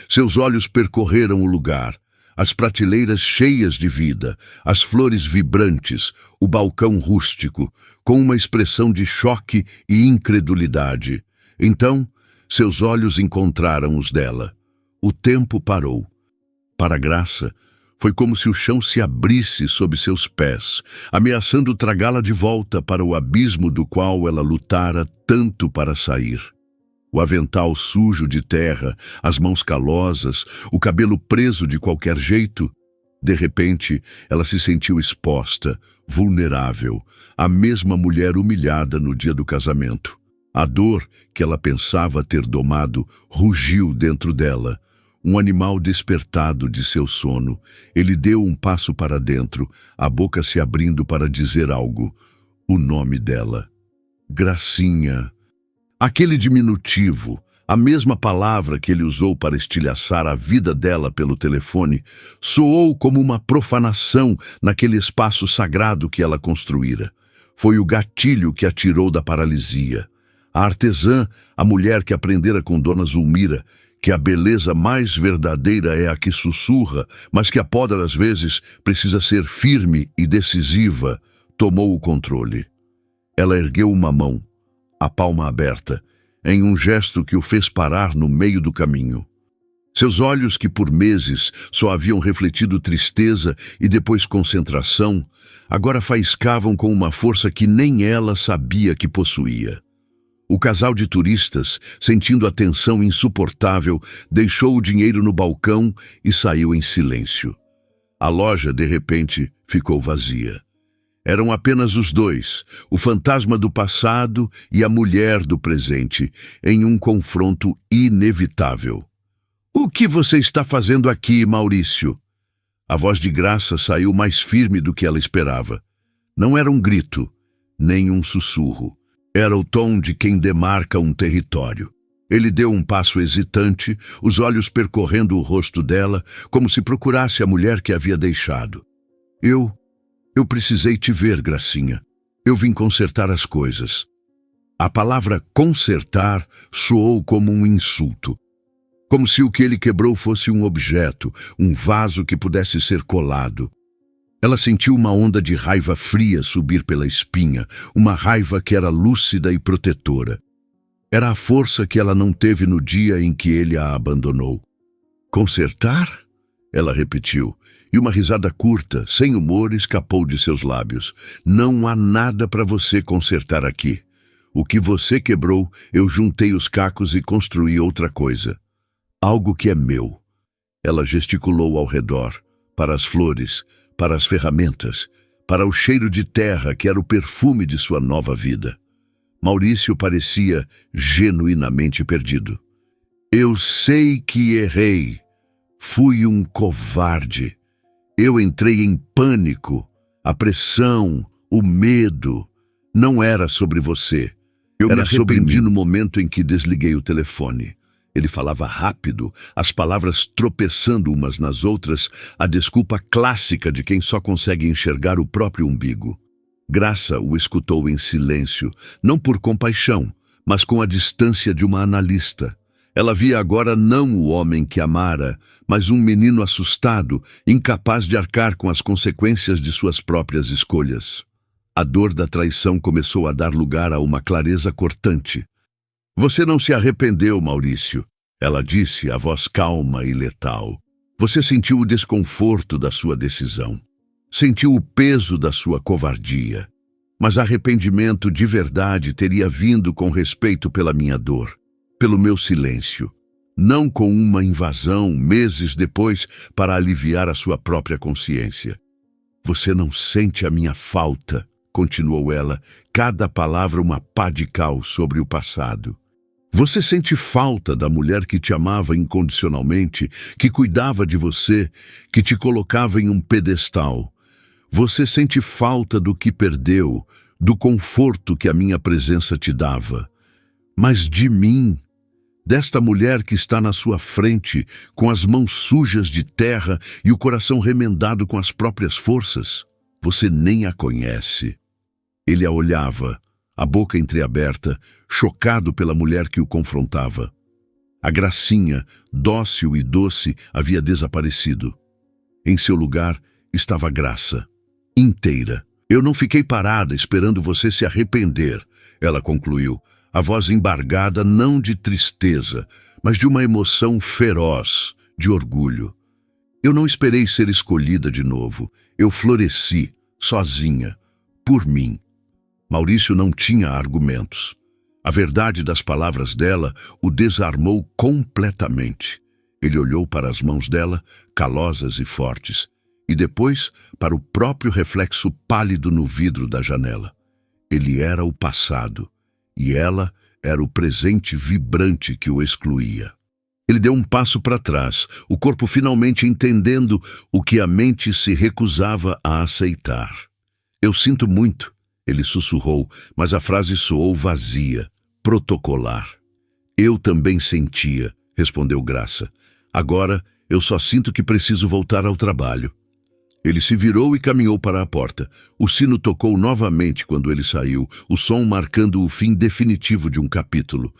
Seus olhos percorreram o lugar, as prateleiras cheias de vida, as flores vibrantes, o balcão rústico, com uma expressão de choque e incredulidade. Então, seus olhos encontraram os dela. O tempo parou. Para Graça, foi como se o chão se abrisse sob seus pés, ameaçando tragá-la de volta para o abismo do qual ela lutara tanto para sair. O avental sujo de terra, as mãos calosas, o cabelo preso de qualquer jeito. De repente, ela se sentiu exposta, vulnerável, a mesma mulher humilhada no dia do casamento. A dor que ela pensava ter domado rugiu dentro dela. Um animal despertado de seu sono. Ele deu um passo para dentro, a boca se abrindo para dizer algo. O nome dela. Gracinha. Aquele diminutivo, a mesma palavra que ele usou para estilhaçar a vida dela pelo telefone, soou como uma profanação naquele espaço sagrado que ela construíra. Foi o gatilho que a tirou da paralisia. A artesã, a mulher que aprendera com Dona Zulmira, que a beleza mais verdadeira é a que sussurra, mas que a poda às vezes precisa ser firme e decisiva, tomou o controle. Ela ergueu uma mão, a palma aberta, em um gesto que o fez parar no meio do caminho. Seus olhos, que por meses só haviam refletido tristeza e depois concentração, agora faiscavam com uma força que nem ela sabia que possuía. O casal de turistas, sentindo a tensão insuportável, deixou o dinheiro no balcão e saiu em silêncio. A loja, de repente, ficou vazia. Eram apenas os dois, o fantasma do passado e a mulher do presente, em um confronto inevitável. "O que você está fazendo aqui, Maurício?" A voz de Graça saiu mais firme do que ela esperava. Não era um grito, nem um sussurro. Era o tom de quem demarca um território. Ele deu um passo hesitante, os olhos percorrendo o rosto dela, como se procurasse a mulher que havia deixado. Eu precisei te ver, Gracinha. Eu vim consertar as coisas." A palavra consertar soou como um insulto. Como se o que ele quebrou fosse um objeto, um vaso que pudesse ser colado. Ela sentiu uma onda de raiva fria subir pela espinha, uma raiva que era lúcida e protetora. Era a força que ela não teve no dia em que ele a abandonou. "Consertar?" Ela repetiu, e uma risada curta, sem humor, escapou de seus lábios. "Não há nada para você consertar aqui. O que você quebrou, eu juntei os cacos e construí outra coisa. Algo que é meu." Ela gesticulou ao redor, para as flores, para as ferramentas, para o cheiro de terra que era o perfume de sua nova vida. Maurício parecia genuinamente perdido. "Eu sei que errei. Fui um covarde. Eu entrei em pânico. A pressão, o medo. Não era sobre você. Era sobre mim." No momento em que desliguei o telefone. Ele falava rápido, as palavras tropeçando umas nas outras, a desculpa clássica de quem só consegue enxergar o próprio umbigo. Graça o escutou em silêncio, não por compaixão, mas com a distância de uma analista. Ela via agora não o homem que amara, mas um menino assustado, incapaz de arcar com as consequências de suas próprias escolhas. A dor da traição começou a dar lugar a uma clareza cortante. "Você não se arrependeu, Maurício," ela disse, a voz calma e letal. "Você sentiu o desconforto da sua decisão. Sentiu o peso da sua covardia. Mas arrependimento de verdade teria vindo com respeito pela minha dor, pelo meu silêncio. Não com uma invasão, meses depois, para aliviar a sua própria consciência. Você não sente a minha falta," continuou ela, cada palavra uma pá de cal sobre o passado. "Você sente falta da mulher que te amava incondicionalmente, que cuidava de você, que te colocava em um pedestal. Você sente falta do que perdeu, do conforto que a minha presença te dava. Mas de mim, desta mulher que está na sua frente, com as mãos sujas de terra e o coração remendado com as próprias forças, você nem a conhece." Ele a olhava, a boca entreaberta, chocado pela mulher que o confrontava. A Gracinha, dócil e doce, havia desaparecido. Em seu lugar estava Graça, inteira. "Eu não fiquei parada esperando você se arrepender," ela concluiu, a voz embargada não de tristeza, mas de uma emoção feroz, de orgulho. "Eu não esperei ser escolhida de novo. Eu floresci, sozinha, por mim." Maurício não tinha argumentos. A verdade das palavras dela o desarmou completamente. Ele olhou para as mãos dela, calosas e fortes, e depois para o próprio reflexo pálido no vidro da janela. Ele era o passado, e ela era o presente vibrante que o excluía. Ele deu um passo para trás, o corpo finalmente entendendo o que a mente se recusava a aceitar. "Eu sinto muito," ele sussurrou, mas a frase soou vazia, protocolar. "Eu também sentia," respondeu Graça. "Agora eu só sinto que preciso voltar ao trabalho." Ele se virou e caminhou para a porta. O sino tocou novamente quando ele saiu, o som marcando o fim definitivo de um capítulo.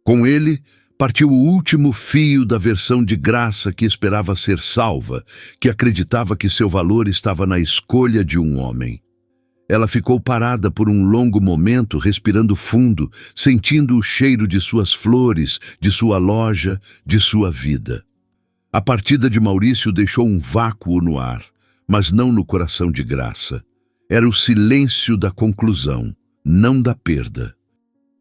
Com ele, partiu o último fio da versão de Graça que esperava ser salva, que acreditava que seu valor estava na escolha de um homem. Ela ficou parada por um longo momento, respirando fundo, sentindo o cheiro de suas flores, de sua loja, de sua vida. A partida de Maurício deixou um vácuo no ar, mas não no coração de Graça. Era o silêncio da conclusão, não da perda.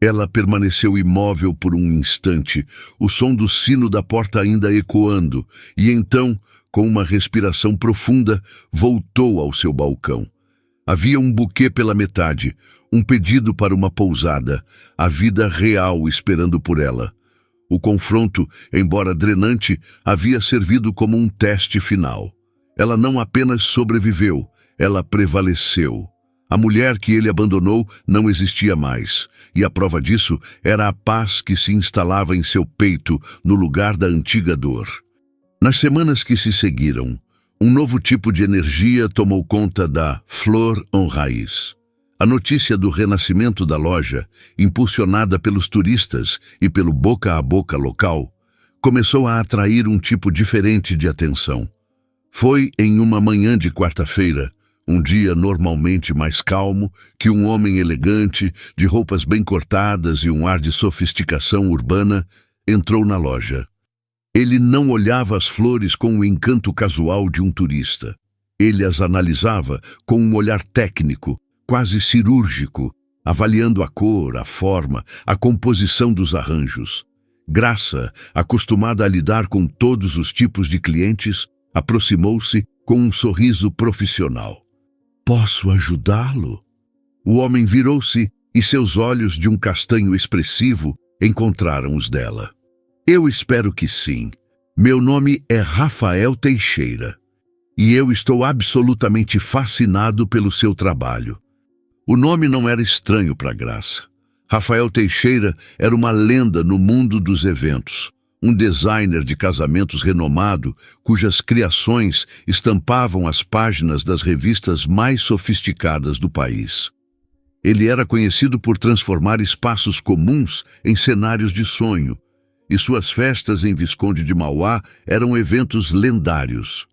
Ela permaneceu imóvel por um instante, o som do sino da porta ainda ecoando, e então, com uma respiração profunda, voltou ao seu balcão. Havia um buquê pela metade, um pedido para uma pousada, a vida real esperando por ela. O confronto, embora drenante, havia servido como um teste final. Ela não apenas sobreviveu, ela prevaleceu. A mulher que ele abandonou não existia mais, e a prova disso era a paz que se instalava em seu peito no lugar da antiga dor. Nas semanas que se seguiram, um novo tipo de energia tomou conta da Flor en Raiz. A notícia do renascimento da loja, impulsionada pelos turistas e pelo boca a boca local, começou a atrair um tipo diferente de atenção. Foi em uma manhã de quarta-feira, um dia normalmente mais calmo, que um homem elegante, de roupas bem cortadas e um ar de sofisticação urbana, entrou na loja. Ele não olhava as flores com o encanto casual de um turista. Ele as analisava com um olhar técnico, quase cirúrgico, avaliando a cor, a forma, a composição dos arranjos. Graça, acostumada a lidar com todos os tipos de clientes, aproximou-se com um sorriso profissional. "Posso ajudá-lo?" O homem virou-se e seus olhos de um castanho expressivo encontraram os dela. "Eu espero que sim. Meu nome é Rafael Teixeira. E eu estou absolutamente fascinado pelo seu trabalho." O nome não era estranho para Graça. Rafael Teixeira era uma lenda no mundo dos eventos, um designer de casamentos renomado, cujas criações estampavam as páginas das revistas mais sofisticadas do país. Ele era conhecido por transformar espaços comuns em cenários de sonho, e suas festas em Visconde de Mauá eram eventos lendários.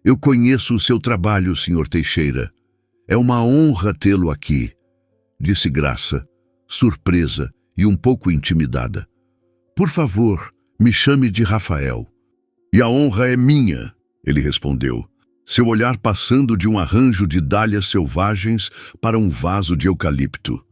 "Eu conheço o seu trabalho, Sr. Teixeira. É uma honra tê-lo aqui", disse Graça, surpresa e um pouco intimidada. "Por favor, me chame de Rafael." "E a honra é minha", ele respondeu, seu olhar passando de um arranjo de dálias selvagens para um vaso de eucalipto.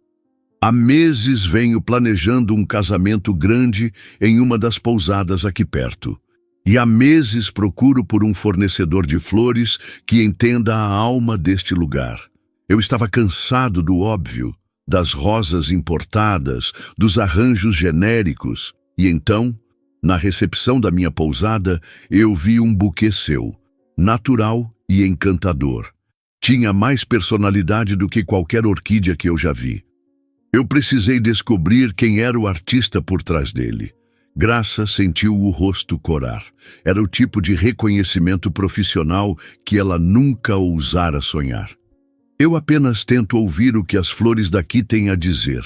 "Há meses venho planejando um casamento grande em uma das pousadas aqui perto. E há meses procuro por um fornecedor de flores que entenda a alma deste lugar. Eu estava cansado do óbvio, das rosas importadas, dos arranjos genéricos, e então, na recepção da minha pousada, eu vi um buquê seu, natural e encantador. Tinha mais personalidade do que qualquer orquídea que eu já vi. Eu precisei descobrir quem era o artista por trás dele." Graça sentiu o rosto corar. Era o tipo de reconhecimento profissional que ela nunca ousara sonhar. "Eu apenas tento ouvir o que as flores daqui têm a dizer."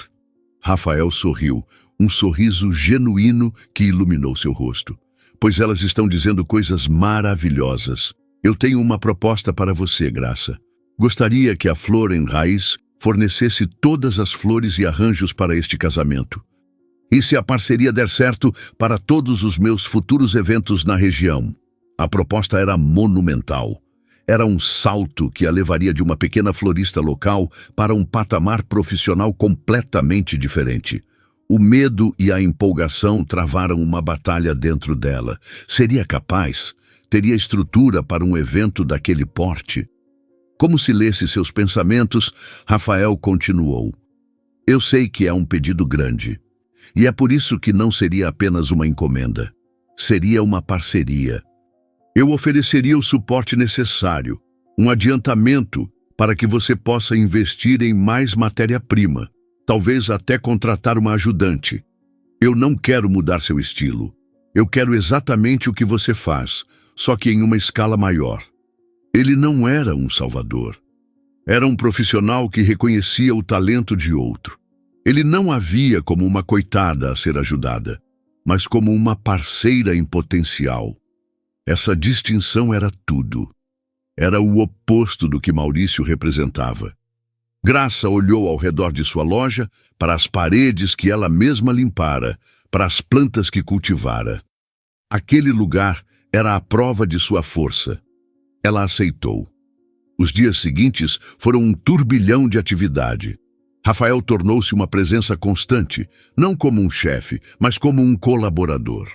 Rafael sorriu, um sorriso genuíno que iluminou seu rosto. "Pois elas estão dizendo coisas maravilhosas. Eu tenho uma proposta para você, Graça. Gostaria que a Flor en Raiz fornecesse todas as flores e arranjos para este casamento. E se a parceria der certo, para todos os meus futuros eventos na região." A proposta era monumental. Era um salto que a levaria de uma pequena florista local para um patamar profissional completamente diferente. O medo e a empolgação travaram uma batalha dentro dela. Seria capaz? Teria estrutura para um evento daquele porte? Como se lesse seus pensamentos, Rafael continuou. "Eu sei que é um pedido grande. E é por isso que não seria apenas uma encomenda. Seria uma parceria. Eu ofereceria o suporte necessário, um adiantamento para que você possa investir em mais matéria-prima, talvez até contratar uma ajudante. Eu não quero mudar seu estilo. Eu quero exatamente o que você faz, só que em uma escala maior." Ele não era um salvador. Era um profissional que reconhecia o talento de outro. Ele não a via como uma coitada a ser ajudada, mas como uma parceira em potencial. Essa distinção era tudo. Era o oposto do que Maurício representava. Graça olhou ao redor de sua loja, para as paredes que ela mesma limpara, para as plantas que cultivara. Aquele lugar era a prova de sua força. Ela aceitou. Os dias seguintes foram um turbilhão de atividade. Rafael tornou-se uma presença constante, não como um chefe, mas como um colaborador.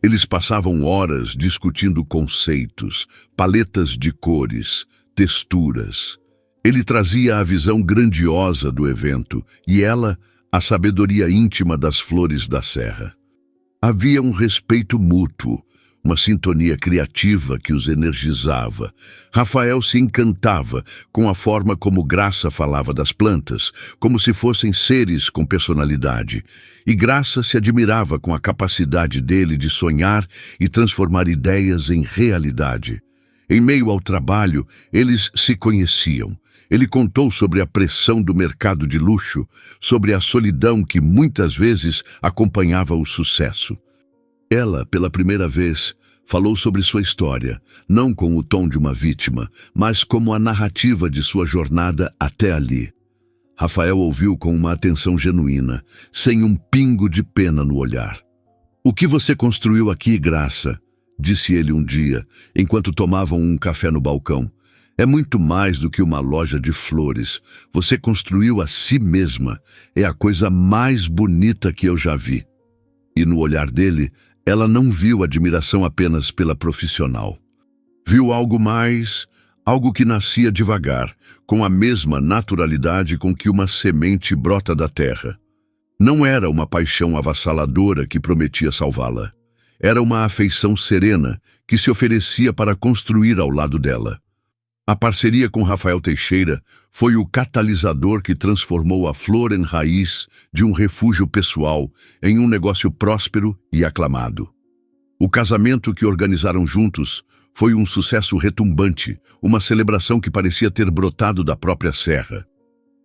Eles passavam horas discutindo conceitos, paletas de cores, texturas. Ele trazia a visão grandiosa do evento e ela, a sabedoria íntima das flores da serra. Havia um respeito mútuo, uma sintonia criativa que os energizava. Rafael se encantava com a forma como Graça falava das plantas, como se fossem seres com personalidade. E Graça se admirava com a capacidade dele de sonhar e transformar ideias em realidade. Em meio ao trabalho, eles se conheciam. Ele contou sobre a pressão do mercado de luxo, sobre a solidão que muitas vezes acompanhava o sucesso. Ela, pela primeira vez, falou sobre sua história, não com o tom de uma vítima, mas como a narrativa de sua jornada até ali. Rafael ouviu com uma atenção genuína, sem um pingo de pena no olhar. "O que você construiu aqui, Graça?", disse ele um dia, enquanto tomavam um café no balcão. "É muito mais do que uma loja de flores. Você construiu a si mesma. É a coisa mais bonita que eu já vi." E no olhar dele, ela não viu admiração apenas pela profissional. Viu algo mais, algo que nascia devagar, com a mesma naturalidade com que uma semente brota da terra. Não era uma paixão avassaladora que prometia salvá-la. Era uma afeição serena que se oferecia para construir ao lado dela. A parceria com Rafael Teixeira foi o catalisador que transformou a Flor em Raiz de um refúgio pessoal em um negócio próspero e aclamado. O casamento que organizaram juntos foi um sucesso retumbante, uma celebração que parecia ter brotado da própria serra.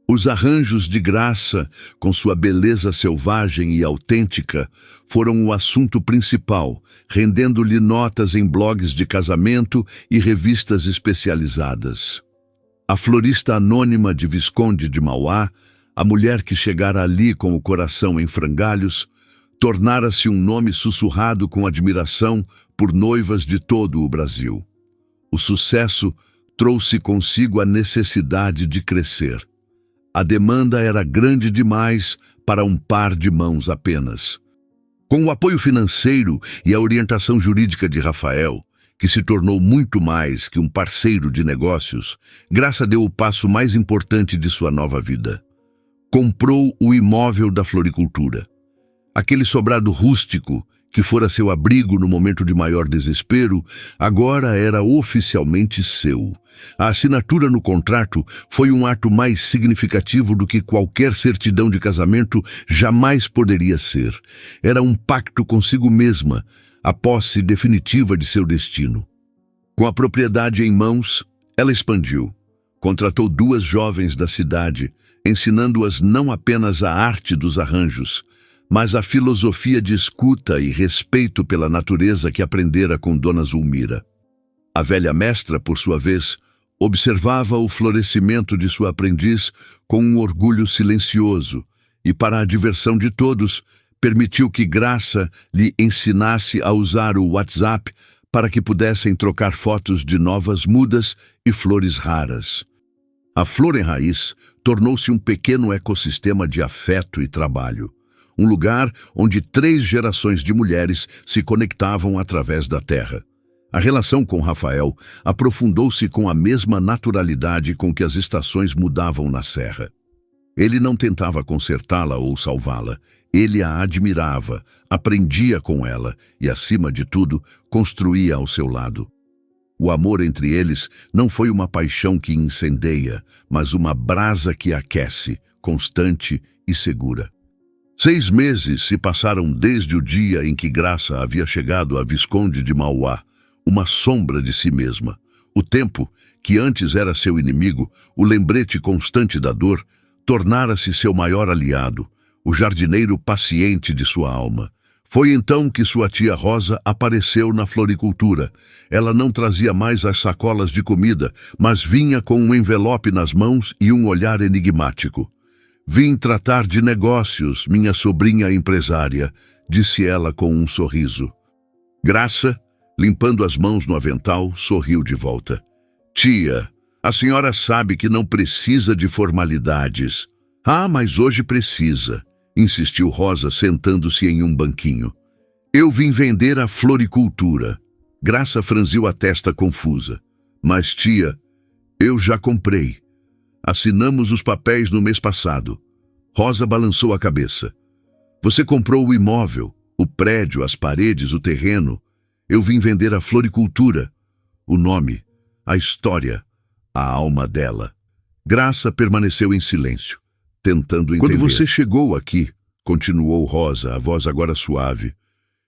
Os arranjos de Graça, com sua beleza selvagem e autêntica, foram o assunto principal, rendendo-lhe notas em blogs de casamento e revistas especializadas. A florista anônima de Visconde de Mauá, a mulher que chegara ali com o coração em frangalhos, tornara-se um nome sussurrado com admiração por noivas de todo o Brasil. O sucesso trouxe consigo a necessidade de crescer. A demanda era grande demais para um par de mãos apenas. Com o apoio financeiro e a orientação jurídica de Rafael, que se tornou muito mais que um parceiro de negócios, Graça deu o passo mais importante de sua nova vida. Comprou o imóvel da floricultura. Aquele sobrado rústico, que fora seu abrigo no momento de maior desespero, agora era oficialmente seu. A assinatura no contrato foi um ato mais significativo do que qualquer certidão de casamento jamais poderia ser. Era um pacto consigo mesma, a posse definitiva de seu destino. Com a propriedade em mãos, ela expandiu. Contratou 2 jovens da cidade, ensinando-as não apenas a arte dos arranjos, mas a filosofia de escuta e respeito pela natureza que aprendera com Dona Zulmira. A velha mestra, por sua vez, observava o florescimento de sua aprendiz com um orgulho silencioso e, para a diversão de todos, permitiu que Graça lhe ensinasse a usar o WhatsApp para que pudessem trocar fotos de novas mudas e flores raras. A Flor em Raiz tornou-se um pequeno ecossistema de afeto e trabalho. Um lugar onde 3 gerações de mulheres se conectavam através da terra. A relação com Rafael aprofundou-se com a mesma naturalidade com que as estações mudavam na serra. Ele não tentava consertá-la ou salvá-la. Ele a admirava, aprendia com ela e, acima de tudo, construía ao seu lado. O amor entre eles não foi uma paixão que incendeia, mas uma brasa que aquece, constante e segura. 6 meses se passaram desde o dia em que Graça havia chegado a Visconde de Mauá, uma sombra de si mesma. O tempo, que antes era seu inimigo, o lembrete constante da dor, tornara-se seu maior aliado, o jardineiro paciente de sua alma. Foi então que sua tia Rosa apareceu na floricultura. Ela não trazia mais as sacolas de comida, mas vinha com um envelope nas mãos e um olhar enigmático. "Vim tratar de negócios, minha sobrinha empresária", disse ela com um sorriso. Graça, Limpando as mãos no avental, sorriu de volta. Tia, a senhora sabe que não precisa de formalidades. Ah, mas hoje precisa, insistiu Rosa, sentando-se em um banquinho. Eu vim vender a floricultura. Graça franziu a testa confusa. Mas, tia, eu já comprei. Assinamos os papéis no mês passado. Rosa balançou a cabeça. Você comprou o imóvel, o prédio, as paredes, o terreno. Eu vim vender a floricultura. O nome, a história, a alma dela. Graça permaneceu em silêncio, tentando entender. Quando você chegou aqui, continuou Rosa, a voz agora suave,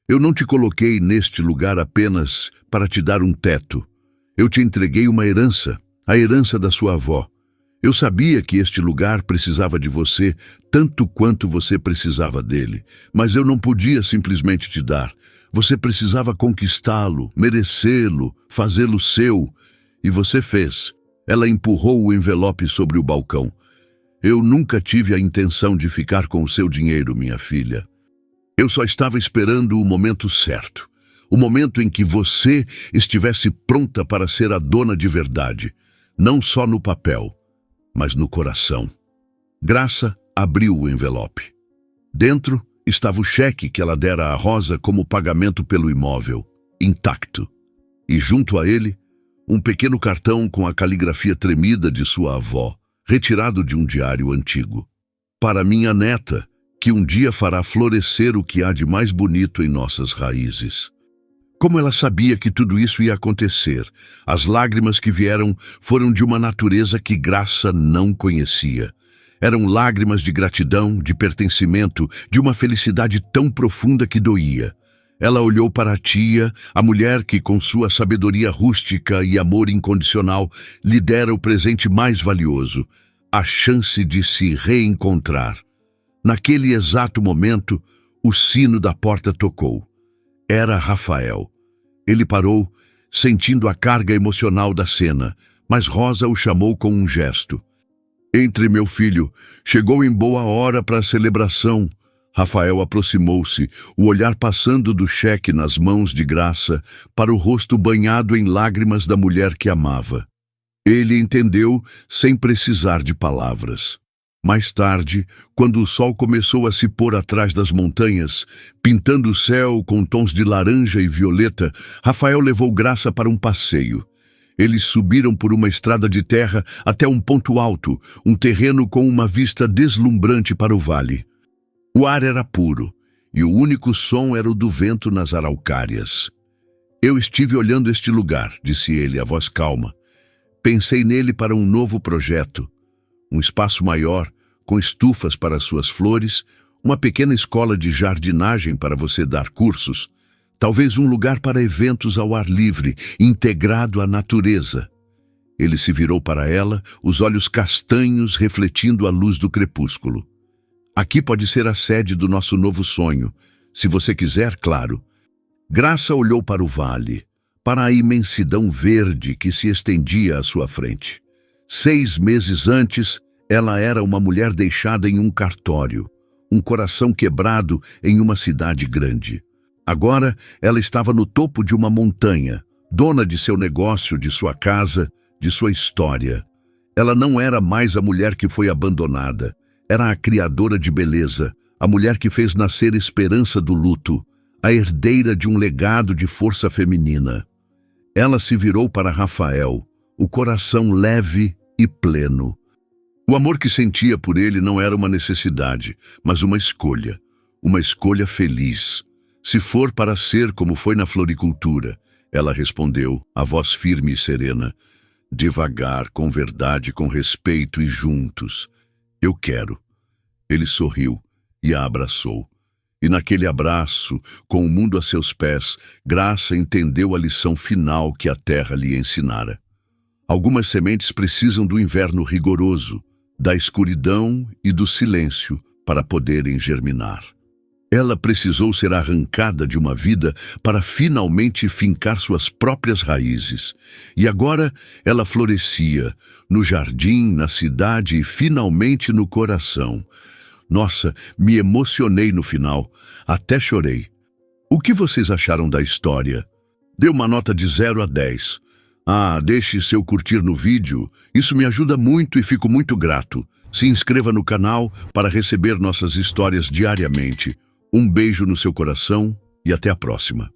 eu não te coloquei neste lugar apenas para te dar um teto. Eu te entreguei uma herança, a herança da sua avó. Eu sabia que este lugar precisava de você tanto quanto você precisava dele, mas eu não podia simplesmente te dar. Você precisava conquistá-lo, merecê-lo, fazê-lo seu. E você fez. Ela empurrou o envelope sobre o balcão. Eu nunca tive a intenção de ficar com o seu dinheiro, minha filha. Eu só estava esperando o momento certo. O momento em que você estivesse pronta para ser a dona de verdade. Não só no papel, mas no coração. Graça abriu o envelope. Dentro estava o cheque que ela dera a Rosa como pagamento pelo imóvel, intacto. E junto a ele, um pequeno cartão com a caligrafia tremida de sua avó, retirado de um diário antigo. Para minha neta, que um dia fará florescer o que há de mais bonito em nossas raízes. Como ela sabia que tudo isso ia acontecer, as lágrimas que vieram foram de uma natureza que Graça não conhecia. Eram lágrimas de gratidão, de pertencimento, de uma felicidade tão profunda que doía. Ela olhou para a tia, a mulher que, com sua sabedoria rústica e amor incondicional, lhe dera o presente mais valioso, a chance de se reencontrar. Naquele exato momento, o sino da porta tocou. Era Rafael. Ele parou, sentindo a carga emocional da cena, mas Rosa o chamou com um gesto. Entre, meu filho. Chegou em boa hora para a celebração. Rafael aproximou-se, o olhar passando do cheque nas mãos de Graça para o rosto banhado em lágrimas da mulher que amava. Ele entendeu sem precisar de palavras. Mais tarde, quando o sol começou a se pôr atrás das montanhas, pintando o céu com tons de laranja e violeta, Rafael levou Graça para um passeio. Eles subiram por uma estrada de terra até um ponto alto, um terreno com uma vista deslumbrante para o vale. O ar era puro, e o único som era o do vento nas araucárias. Eu estive olhando este lugar, disse ele, a voz calma. Pensei nele para um novo projeto. Um espaço maior, com estufas para suas flores, uma pequena escola de jardinagem para você dar cursos, talvez um lugar para eventos ao ar livre, integrado à natureza. Ele se virou para ela, os olhos castanhos refletindo a luz do crepúsculo. Aqui pode ser a sede do nosso novo sonho, se você quiser, claro. Graça olhou para o vale, para a imensidão verde que se estendia à sua frente. 6 meses antes, ela era uma mulher deixada em um cartório, um coração quebrado em uma cidade grande. Agora, ela estava no topo de uma montanha, dona de seu negócio, de sua casa, de sua história. Ela não era mais a mulher que foi abandonada. Era a criadora de beleza, a mulher que fez nascer esperança do luto, a herdeira de um legado de força feminina. Ela se virou para Rafael, o coração leve e pleno. O amor que sentia por ele não era uma necessidade, mas uma escolha feliz. Se for para ser como foi na floricultura, ela respondeu, a voz firme e serena, devagar, com verdade, com respeito e juntos. Eu quero. Ele sorriu e a abraçou. E naquele abraço, com o mundo a seus pés, Graça entendeu a lição final que a terra lhe ensinara. Algumas sementes precisam do inverno rigoroso, da escuridão e do silêncio para poderem germinar. Ela precisou ser arrancada de uma vida para finalmente fincar suas próprias raízes. E agora ela florescia, no jardim, na cidade e finalmente no coração. Nossa, me emocionei no final, até chorei. O que vocês acharam da história? Dê uma nota de 0 a 10. Deixe seu curtir no vídeo, isso me ajuda muito e fico muito grato. Se inscreva no canal para receber nossas histórias diariamente. Um beijo no seu coração e até a próxima.